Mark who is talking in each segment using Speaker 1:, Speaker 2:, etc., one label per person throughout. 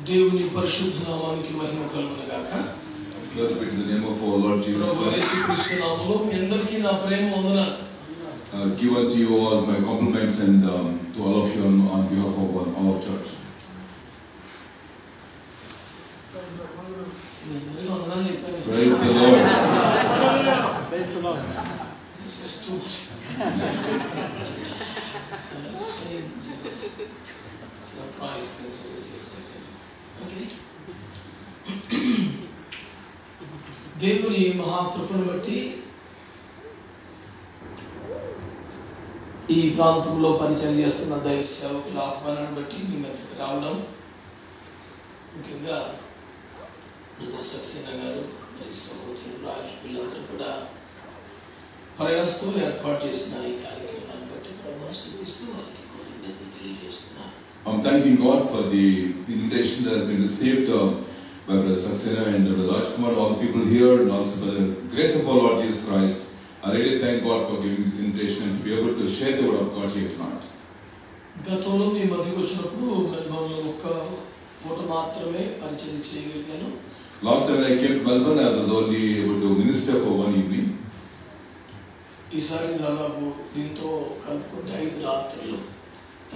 Speaker 1: దేవుని పరిశుద్ధ నామానికి మహిమ కలుగును గాక.
Speaker 2: Glory be to the name of our Lord Jesus Christ.
Speaker 1: యేసుక్రీస్తు నామములో మీ అందరికీ నా ప్రేమ వందనాలు.
Speaker 2: Give unto you all my compliments and to all of you on behalf of our church. Praise the Lord.
Speaker 3: Praise the Lord.
Speaker 1: This is too much. Surprise. Okay. దేవుని మహాకృపను బట్టి ఈ ప్రాంతంలో పరిచయం చేస్తున్న దైవ సేవకుల ఆహ్వానాన్ని బట్టి మీ మధ్యకు రావడం, ముఖ్యంగా సక్సేనా గారు మరి సహోదరులు రాజు వీళ్ళందరూ కూడా ప్రయాసతో ఏర్పాటు చేసిన ఈ కార్యక్రమాన్ని బట్టి ప్రభువును స్తుతిస్తూ వారికి కృతజ్ఞతలు తెలియజేస్తున్నాను.
Speaker 2: I'm thanking God for the invitation that has been received by Brother Saxena and Brother Rajkumar, all the people here, and also by the grace of our Lord Jesus Christ. I really thank God for giving this invitation and to be able to share the word of God here tonight.
Speaker 1: గతంలో మీ మధ్యకు వచ్చినప్పుడు మెల్బోర్న్లో ఒక్క పూట మాత్రమే పరిచయం చేయగలిగాను.
Speaker 2: Last time when I came to Melbourne, I was only able to minister for one evening.
Speaker 1: ఈసారి దాదాపు దీంతో కలుపుకుంటే 5 రాత్రులు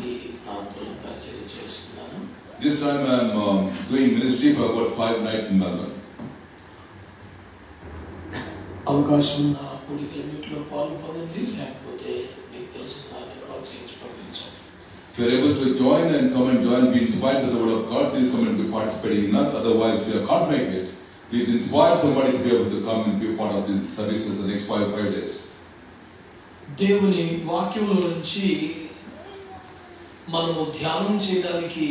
Speaker 1: ఈ ప్రాంతంలో పరిచయం చేస్తున్నాను.
Speaker 2: This time I am doing ministry for about 5 nights in Melbourne.
Speaker 1: అవకాశం ఉన్న కూడికలన్నింటిలో పాల్గొనండి, లేకపోతే మీకు తెలిసిన ప్రోత్సహించి పంపించండి.
Speaker 2: If you are able to join and come and join, be inspired by the word of God, please come and be participating in that. Otherwise, if you can't make it, please inspire somebody to be able to come and be a part of these services the next 5 days.
Speaker 1: దేవుని వాక్యంలో నుంచి మనము ధ్యానం చేయడానికి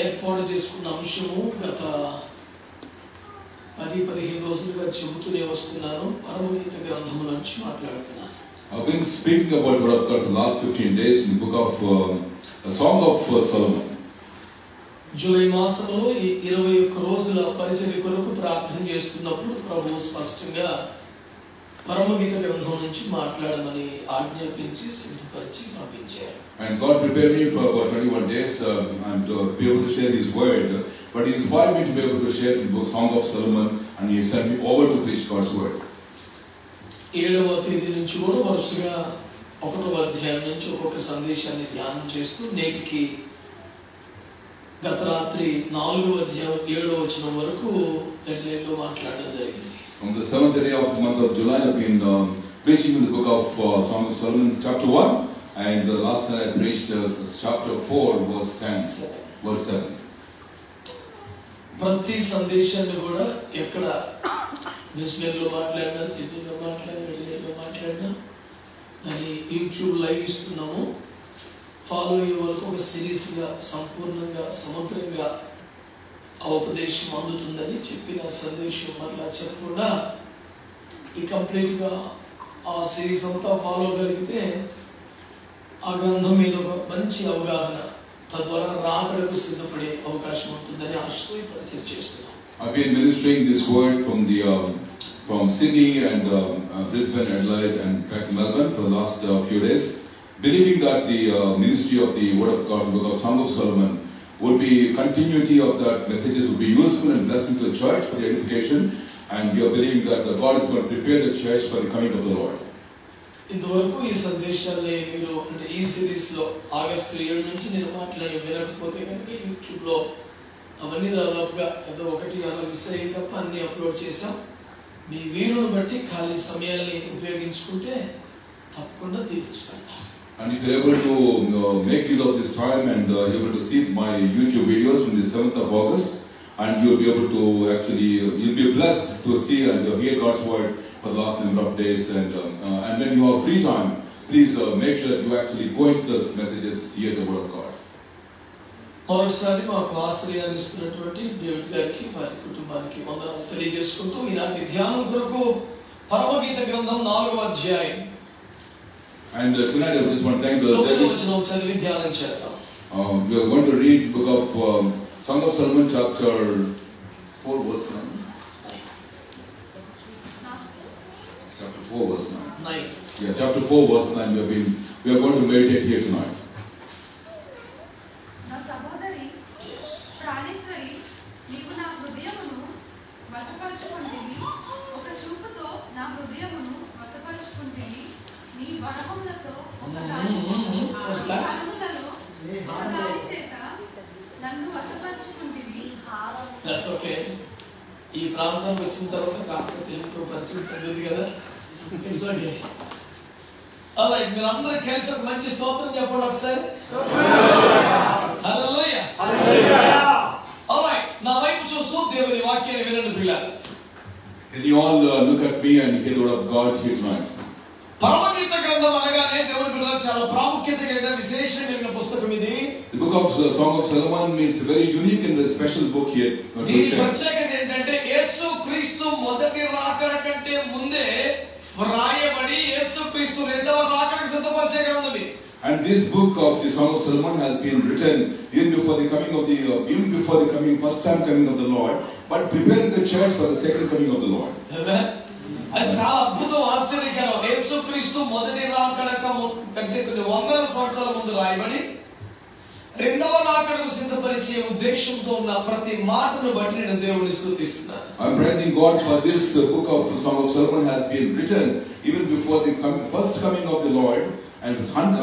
Speaker 1: ఏర్పాటు చేసుకున్న అంశము గత 10-15 రోజులుగా చెబుతూనే వస్తున్నాను. పరమగీత గ్రంథము నుంచి మాట్లాడుతున్నాను.
Speaker 2: I've been speaking about the word of God for the last 15 days in the book of a Song of Solomon.
Speaker 1: July మాసంలో ఈ 21 రోజుల పరిచర్య కొరకు ప్రార్థన చేస్తున్నప్పుడు ప్రభువు స్పష్టంగా పరమగీత గ్రంథం నుంచి మాట్లాడమని ఆజ్ఞాపించి సిద్ధపరిచి పంపించారు.
Speaker 2: And God prepared me for about 21 days and to be able to share His word. But He inspired me to be able to share the book Song of Solomon, and He sent me over to preach God's word.
Speaker 1: 7వ తేదీ నుంచి కూడా వరుసగా 1వ అధ్యాయం నుంచి ఒక్కొక్క సందేశాన్ని ధ్యానం చేస్తూ నేటికి గత రాత్రి 4వ అధ్యాయం 7వ వచనం వరకు ఎడ్లైన్లో మాట్లాడడం జరిగింది.
Speaker 2: On the 7th day of the month of July, I have been preaching in the book of Song of Solomon, chapter 1, and last night I preached chapter 4, verse 7.
Speaker 1: ప్రతి సందేశాన్ని కూడా ఎక్కడ బిస్నెస్లో మాట్లాడినా, సిడ్నీలో మాట్లాడినా, ఢిల్లీలో మాట్లాడినా అని యూట్యూబ్ లైవ్ ఇస్తున్నాము. ఫాలో అయ్యే వరకు ఒక సిరీస్గా సంపూర్ణంగా సమగ్రంగా ఆ ఉపదేశం అందుతుందని చెప్పిన సందేశం మరలా చెప్పకుండా ఈ కంప్లీట్గా ఆ సిరీస్ అంతా ఫాలో కలిగితే ఆ గ్రంథం మీద ఒక మంచి అవగాహన, తద్వారా రాకడకు సిద్ధపడే అవకాశం ఉంటుందని ఆశతో పరిచయం చేస్తున్నాం.
Speaker 2: I've been ministering this word from Sydney and Brisbane, Adelaide, and back to Melbourne for the last few days, believing that the ministry of the Word of God, the book of Song of Solomon, would be continuity of that messages, would be useful and blessing to the church for the edification, and we are believing that God is going to prepare the church for the coming of the Lord.
Speaker 1: ఇంతవరకు ఈ సందేశాన్ని మీరు అంటే ఈ సిరీస్లో August 7 నుంచి నేను మాట్లాడి వినకపోతే కనుక యూట్యూబ్లో అవన్నీ దాదాపుగా ఏదో 1-2 మిస్ అయ్యి తప్ప అన్నీ అప్లోడ్ చేసాం. మీ వీలును బట్టి ఖాళీ సమయాన్ని ఉపయోగించుకుంటే తప్పకుండా తీర్చిపెడతాం.
Speaker 2: And if you are able to make use of this time and able to see my YouTube videos from the 7th of August, and you will be able to actually, you'll be blessed to see and hear God's word for the last number of days. And when you have free time, please make sure that you actually go into those messages, hear the word of God.
Speaker 1: మరొకసారి మాకు ఆశ్రయాన్ని ఇస్తున్నటువంటి David గారికి వారి కుటుంబానికి వందనాలు తెలియజేసుకుంటూ ఈనాటి ధ్యానం కొరకు పరమగీత గ్రంథం 4వ అధ్యాయం.
Speaker 2: And tonight I just want to thank Brother David. We are going to read the book of Song of Solomon, chapter 4, verse 9. Chapter 4, verse 9. Yeah, chapter 4, verse 9. We are going to meditate here tonight.
Speaker 4: నా సహోదరి
Speaker 1: That's okay. ఈ ప్రాంతం వచ్చిన తర్వాత కాస్త తెలుగుతో పరిచయం తగ్గింది కదా. It's okay. ఆల్రైట్, మీరు అందరూ కలిసి ఒక మంచి స్తోత్రం చెప్పండి ఒకసారి. హల్లెలూయా. ఆల్రైట్, నా వైపు చూస్తూ దేవుని వాక్యాన్ని వినండి ప్రియులారా.
Speaker 2: Can you all look at me and hear the word of God here tonight?
Speaker 1: పరమగీత గ్రంథం అనగానే దేవుని బిడ్డలకు చాలా ప్రాముఖ్యత కలిగిన విశేషం కలిగిన పుస్తకం ఇది.
Speaker 2: The book of Song of Solomon is a very unique and very special book here.
Speaker 1: దీని ప్రత్యేకత ఏంటంటే యేసు క్రీస్తు మొదటి రాకడ కంటే ముందే వ్రాయబడి యేసు క్రీస్తు రెండవ రాకడకు సిద్ధపరిచే గ్రంథం ఇది.
Speaker 2: And this book of the Song of Solomon has been written even before the first time coming of the Lord, but preparing the church for the second coming of the Lord.
Speaker 1: Amen. అది చాలా అద్భుతం, ఆశ్చర్యకరం. యేసు క్రీస్తు మొదటి రాకడ కంటే కొన్ని వందల సంవత్సరాల ముందు రాయబడి రెండవ రాకడకు సిద్ధపరిచే ఉద్దేశంతో ఉన్న ప్రతి మాటను బట్టి నేను దేవుని స్తుతిస్తున్నాను.
Speaker 2: I'm praising God for this book of Song of Solomon has been written even before the first coming of the Lord and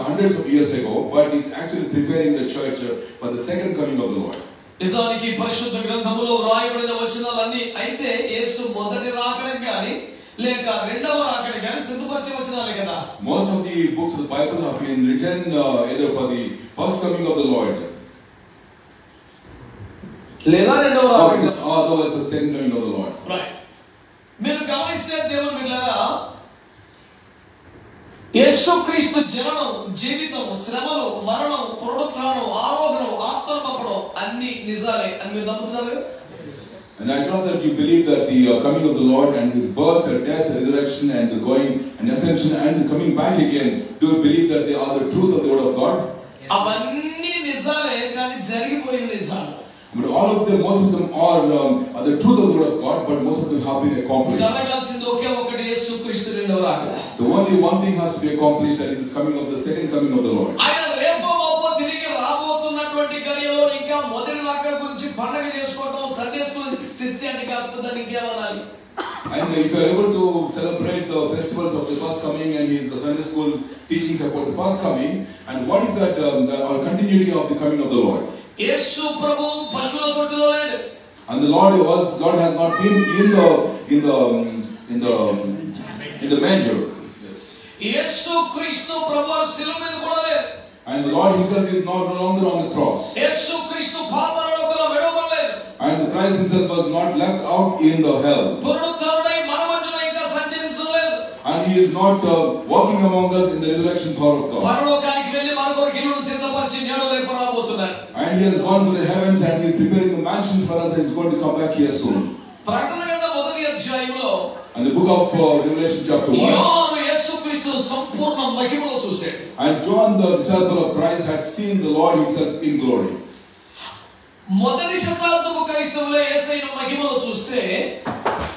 Speaker 2: hundreds of years ago, but he's actually preparing the church for the second coming of the Lord.
Speaker 1: నిజానికి పరిశుద్ధ గ్రంథములో రాయబడిన వచనాలన్నీ అయితే యేసు మొదటి రాకడకు గాని లేక రెండవ రాకడకు గాని సిద్ధపరిచే వచనాలే కదా.
Speaker 2: Most of the books of the Bible have been written either for the first coming of the Lord
Speaker 1: లేదా రెండవ రాకడ
Speaker 2: or otherwise the second coming of the Lord.
Speaker 1: Right. మీరు గమనిస్తే దేవుని బిడ్డలారా, యేసుక్రీస్తు జననం, జీవితం, శ్రమలు, మరణం, పునరుత్థానం, ఆరోహణం, ఆత్మ పంపడం అన్ని నిజాలే అని మీరు నమ్ముతున్నారు.
Speaker 2: And I trust that you believe that the coming of the Lord and his birth, death, resurrection and the going and ascension and coming back again, do you believe that they are the truth of the word of God?
Speaker 1: అవన్నీ నిజాలే, కానీ జరిగిపోయిన నిజాలు.
Speaker 2: But all of them, most of them are the truth of the word of God, but most of them have been accomplished.
Speaker 1: జరగాల్సింది ఒకే ఒకటి, యేసుక్రీస్తు రెండవ రాకడ.
Speaker 2: The only one thing has to be accomplished, that is the coming of the second coming of the Lord.
Speaker 1: ఆయన రేపో మాపో తిరిగి రాబోతున్నటువంటి గడియలో ఇంకా మొదటి రాకడ గురించి పండగ చేసుకోవడం సండే స్కూల్ క్రిస్టియానిటీ కాకపోతే ఇంకేమనాలి.
Speaker 2: And if you are able to celebrate the festivals of the first coming and his Sunday school teachings about the first coming, and what is that our continuity of the coming of the Lord?
Speaker 1: యేసు ప్రభు పశువుల తొట్టిలో లేడు.
Speaker 2: And the Lord has not been in the manger. Yes.
Speaker 1: యేసు క్రీస్తు ప్రభు శిలువ మీద కూడా లేడు.
Speaker 2: And the Lord himself is no longer on the cross.
Speaker 1: యేసు క్రీస్తు పాతాళలోకంలో విడవబడలేదు.
Speaker 2: And Christ himself was not left out in the hell.
Speaker 1: పునరుత్థానుడై మన మధ్యలో ఇంకా సంచరించలేదు.
Speaker 2: And he is not walking among us in the resurrection power of God.
Speaker 1: పరలోకానికి వెళ్ళి మన కొరకు ఇల్లును సిద్ధపరిచి నేడు రేపు రాబోతున్నాడు.
Speaker 2: And he has gone to the heavens and he is preparing the mansions for us and he is going to come back here soon.
Speaker 1: ప్రకటన గ్రంథం మొదటి అధ్యాయంలో
Speaker 2: And the book of Revelation chapter 1.
Speaker 1: యోహాను యేసుక్రీస్తు సంపూర్ణ మహిమలో చూశాడు.
Speaker 2: And John the disciple of Christ had seen the Lord himself in glory.
Speaker 1: మొదటి శతాబ్దపు క్రైస్తవులే యేసయ్యను మహిమలో చూస్తే,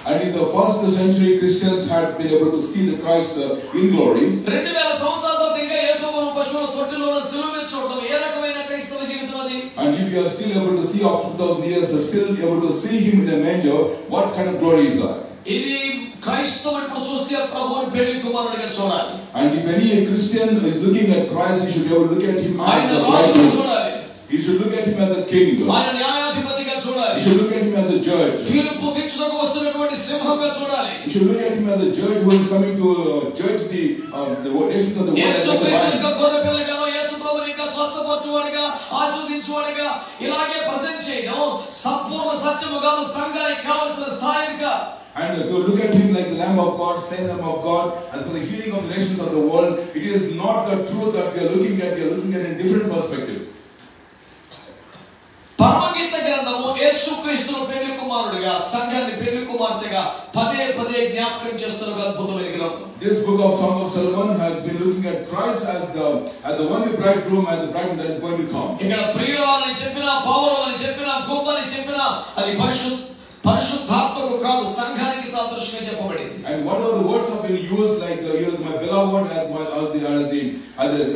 Speaker 2: And in the first century Christians had been able to see the Christ in glory.
Speaker 1: 2000 సంవత్సరాల తర్వాత ఇంకా యేసుప్రభువు పశువుల తొట్టిలో శిలువ మీద చూడడం ఏ రకమైన క్రైస్తవ జీవితం అది?
Speaker 2: And if you are still able to see after 2000 years, still able to see him in a manger, what kind of glory is that?
Speaker 1: ఇది క్రైస్తవుడు ఇప్పుడు చూస్తే ప్రభువుని పెళ్లి కుమారుడిగా చూడాలి.
Speaker 2: And if any Christian is looking at Christ, he should be able to look at him as
Speaker 1: ఆయన
Speaker 2: a
Speaker 1: రాజుగా
Speaker 2: bridegroom.
Speaker 1: చూడాలి.
Speaker 2: He should look at him as a king.
Speaker 1: ఆయన న్యాయాధిపతిగా చూడాలి.
Speaker 2: He should look at him as a judge.
Speaker 1: తీర్పు తీర్చుటకు వస్తున్నటువంటి సింహంగా చూడాలి.
Speaker 2: He should look at him as a judge who is coming to judge the nations of the world.
Speaker 1: యేసుక్రీస్తునిగా గొర్రె పిల్లగాను, యేసుప్రభుని ఇంకా స్వస్థపరచువాడిగా, ఆశీర్వదించువాడిగా ఇలాగే present చేయడం సంపూర్ణ సత్యము కాదు, సంఘానికి కావలసిన స్థాయిగా.
Speaker 2: And to look at him like the Lamb of God, slain Lamb of God, and for the healing of the nations of the world, it is not the truth that we are looking at. We are looking at it in different perspective.
Speaker 1: పరమగీత గ్రంథము యేసుక్రీస్తును పెళ్లి కుమారుడిగా, సంఘాన్ని పెళ్లి కుమార్తెగా పదే పదే జ్ఞాపకం చేస్తున్న ఒక అద్భుతమైన గ్రంథం.
Speaker 2: This book of Song of Solomon has been looking at Christ as the only bridegroom and the bridegroom that is going to come.
Speaker 1: ఇక్కడ ప్రియురాలని చెప్పినా, పౌరవని చెప్పినా, గుమ్మని చెప్పినా అది పరిశుద్ధాత్మకు కాదు, సంఘానికి సాదృశ్యంగా చెప్పబడింది.
Speaker 2: And whatever the words have been used, like here is my beloved as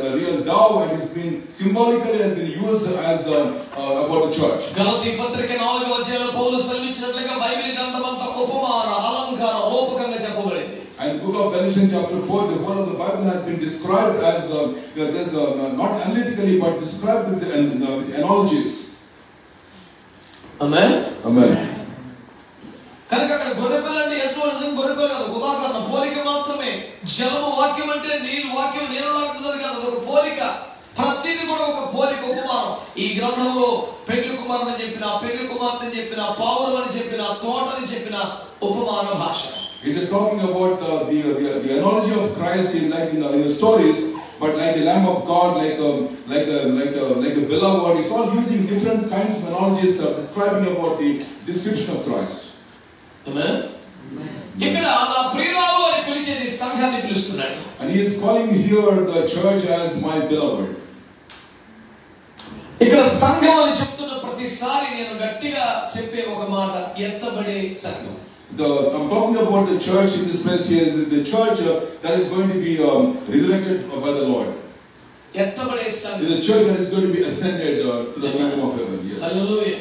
Speaker 2: the real dove, and it's been symbolically has been used as about the church.
Speaker 1: గలతీ పత్రిక 4వ అధ్యాయంలో పౌలు సెలవిచ్చినట్లుగా బైబిల్ గ్రంథమంతా ఉపమాన, అలంకార, రూపకంగా చెప్పబడింది.
Speaker 2: And book of Galatians chapter 4, the whole of the Bible has been described as not analytically but described with analogies.
Speaker 1: Amen.
Speaker 2: Amen.
Speaker 1: కనుక అక్కడ గొర్రెపిల్ల అంటే యేసు నిజం గొర్రెపిల్ల కాదు, ఉదాహరణ పోలిక మాత్రమే. జలము వాక్యం అంటే నీళ్ళు వాక్యం నీళ్ళలాగుతుంది కాదు, ఒక పోలిక. ప్రతిది కూడా ఒక పోలిక, ఉపమానం. ఈ గ్రంథంలో పెళ్లి కుమారుని చెప్పిన, పెళ్లి కుమార్తెని చెప్పిన, పావురం అని చెప్పిన, తోటని చెప్పిన ఉపమాన భాష.
Speaker 2: Is it talking about the analogy of Christ in the stories, but like the Lamb of God, like a beloved? It's all using different kinds of analogies describing about the description of Christ.
Speaker 1: Amen. ఇక్కడ నా ప్రియురాలు అని పిలిచేది సంఘాన్ని పిలుస్తున్నాడు.
Speaker 2: And he is calling here the church as my beloved.
Speaker 1: ఇక్కడ సంఘం అని చెప్తున్న ప్రతిసారి నేను గట్టిగా చెప్పే ఒక మాట, ఎత్తబడే సంఘం.
Speaker 2: I'm talking about the church in this place here, the church that is going to be resurrected by the Lord.
Speaker 1: ఎత్తబడే సంఘం.
Speaker 2: The church that is going to be ascended to the kingdom of heaven. Yes.
Speaker 1: Hallelujah.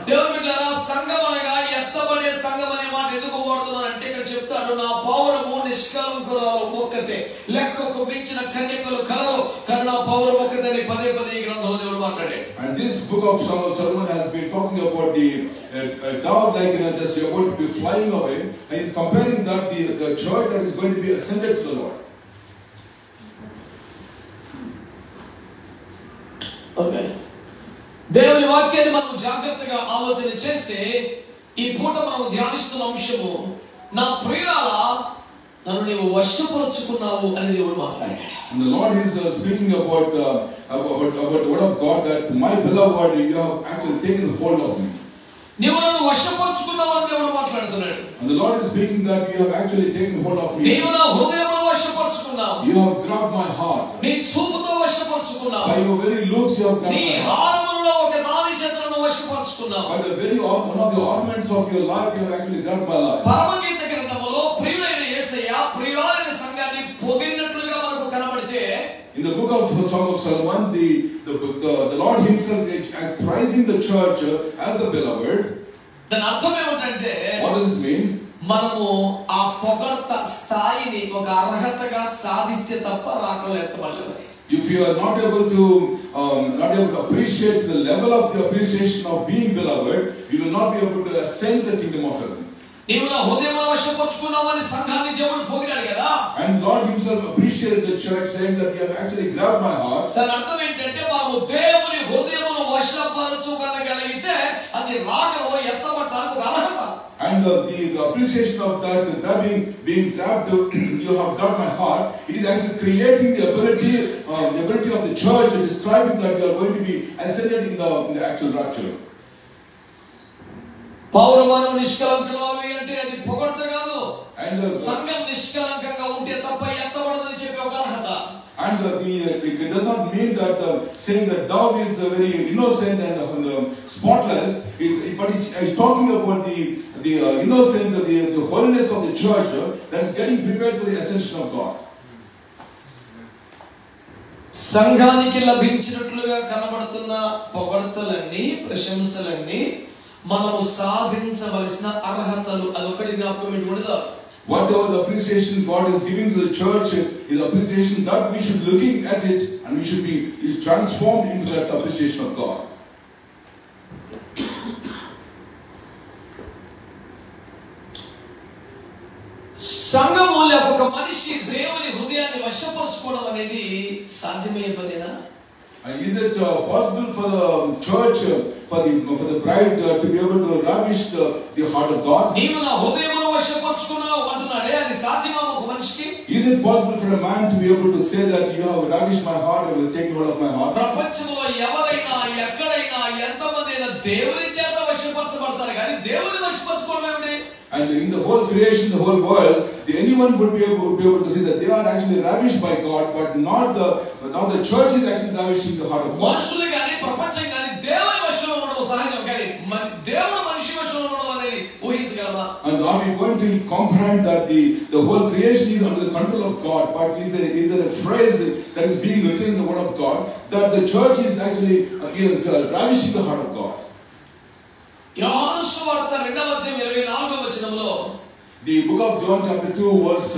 Speaker 1: దేవుని బిడ్డలారా, సంఘం అనగా ఎత్తబడే సంఘం అనే మాట ఎందుకు వాడుతున్నానంటే ఇక్కడ చెప్తాడు, నా పౌరము నిష్కలంకురాలు ఒక్కతే, లెక్కకు మించిన కన్యకలు కలరు, కానీ నా పౌరం ఒక్కతే అని పదే పదే ఈ గ్రంథంలో దేవుడు మాట్లాడాడు.
Speaker 2: And this book of Solomon has been talking about the dove like just about to be flying away, and he's comparing that the church that is going to be ascended to the Lord.
Speaker 1: Okay, దేవుని వాక్యాన్ని మనం జాగ్రత్తగా ఆలోచన చేస్తే ఈ పూట మనం ధ్యానిస్తున్న అంశము, నా ప్రియురాల నన్ను నీవు వశపరుచుకున్నావు అని దేవుడు మాట్లాడాడు.
Speaker 2: And the Lord is speaking about the word of God, that my beloved, you have actually taken hold of me.
Speaker 1: నీవు నన్ను వశపరుచుకున్నావు అని దేవుడు మాట్లాడుతున్నాడు.
Speaker 2: And the Lord is speaking that you have actually taken hold of me.
Speaker 1: నీవు నా హృదయమును వశపరుచుకున్నావు.
Speaker 2: You have grabbed my heart.
Speaker 1: నీ చూపుతో వశపరుచుకున్నావు.
Speaker 2: By your very looks you have grabbed
Speaker 1: నీ
Speaker 2: my heart.
Speaker 1: హారములో ఒక దాని చేతను వశపరుచుకున్నావు.
Speaker 2: By the very one of the ornaments of your life you have actually grabbed my life.
Speaker 1: పరమగీత గ్రంథములో ప్రియుడైన యేసయ్య ప్రియురాలైన సంఘాన్ని పొగిడినట్లుగా మనకు కనబడితే,
Speaker 2: in the book of Song of Solomon, the Lord himself is praising the church as the beloved.
Speaker 1: దాని అర్థం ఏమిటంటే,
Speaker 2: What does it mean?
Speaker 1: మనము ఆ పొగడ్త స్థాయిని ఒక అర్హతగా సాధిస్తే తప్ప రాకలు ఎత్తబడలేవు.
Speaker 2: If you are not able to appreciate the level of the appreciation of being beloved, you will not be able to ascend the kingdom of heaven.
Speaker 1: నీవు నా హృదయమును వశపరుచుకున్నావని సంఘాన్ని దేవుడు పొగిడాడు కదా.
Speaker 2: And Lord himself appreciated the church, saying that you have actually grabbed my heart.
Speaker 1: దాని అర్థం ఏంటంటే, మనము దేవుని హృదయమును వశపరచుకొనగలిగితే అది రాకలో ఎత్తబడటానికి ఒక అర్హత.
Speaker 2: And the appreciation of that, being grabbed, you have grabbed my heart. It is actually creating the ability of the church, describing that you are going to be ascended in the actual rapture.
Speaker 1: పౌరమానం నిష్కలంకురాలు అంటే అది పొగడ్త కాదు.
Speaker 2: And
Speaker 1: సంఘం నిష్కలంకంగా ఉంటే తప్ప ఎత్తబడదని చెప్పే ఒక అర్హత.
Speaker 2: And it does not mean that saying that dove is very innocent and spotless, but it's talking about the innocent, the holiness of the church that is getting prepared for the ascension of God.
Speaker 1: సంఘానికి లభించినట్లుగా కనబడుతున్న పొగడ్తలన్నీ, ప్రశంసలన్నీ మనము సాధించవలసిన అర్హతలు. అదొకటి జ్ఞాపకం పెట్టుకుంటా.
Speaker 2: Whatever the appreciation God is giving to the church is appreciation that we should looking at it, and we should be transformed into that appreciation of God.
Speaker 1: సంఘములో ఒక మనిషి దేవుని హృదయాన్ని వశపరచుకోవడం అనేది సాధ్యమయ్యే పనేనా?
Speaker 2: And is it possible for the church, for the bride to be able to ravish the heart of God?
Speaker 1: నీవు నా హృదయమును వశపరచుకున్నావు అంటున్నాడే, అది సాధ్యమా ఒక మనిషికి?
Speaker 2: Is it possible for a man to be able to say that you have ravished my heart, you have taken hold of my heart?
Speaker 1: ప్రపంచంలో ఎవరైనా ఎక్కడైనా ఎంతమంది అయినా దేవుని చేత వశపరచబడతారు, కానీ దేవుని వశపరచుకోవడం ఏమిటి?
Speaker 2: And in the whole creation, the whole world, anyone would be able to say that they are actually ravished by God, but not the church is actually ravishing the heart of God.
Speaker 1: మనుషులు కానీ ప్రపంచం కానీ దేవుని వశంలో ఉండడం సహజం, కానీ దేవుడు మనిషి వశంలో ఉండడం అనేది ఊహించగలమా?
Speaker 2: And are we going to comprehend that the whole creation is under the control of God, but is there a phrase that is being written in the word of God that the church is actually ravishing the heart of God?
Speaker 1: యోహాను సువార్త 2వ అధ్యాయం 24వ వచనంలో
Speaker 2: The book of John chapter 2 verse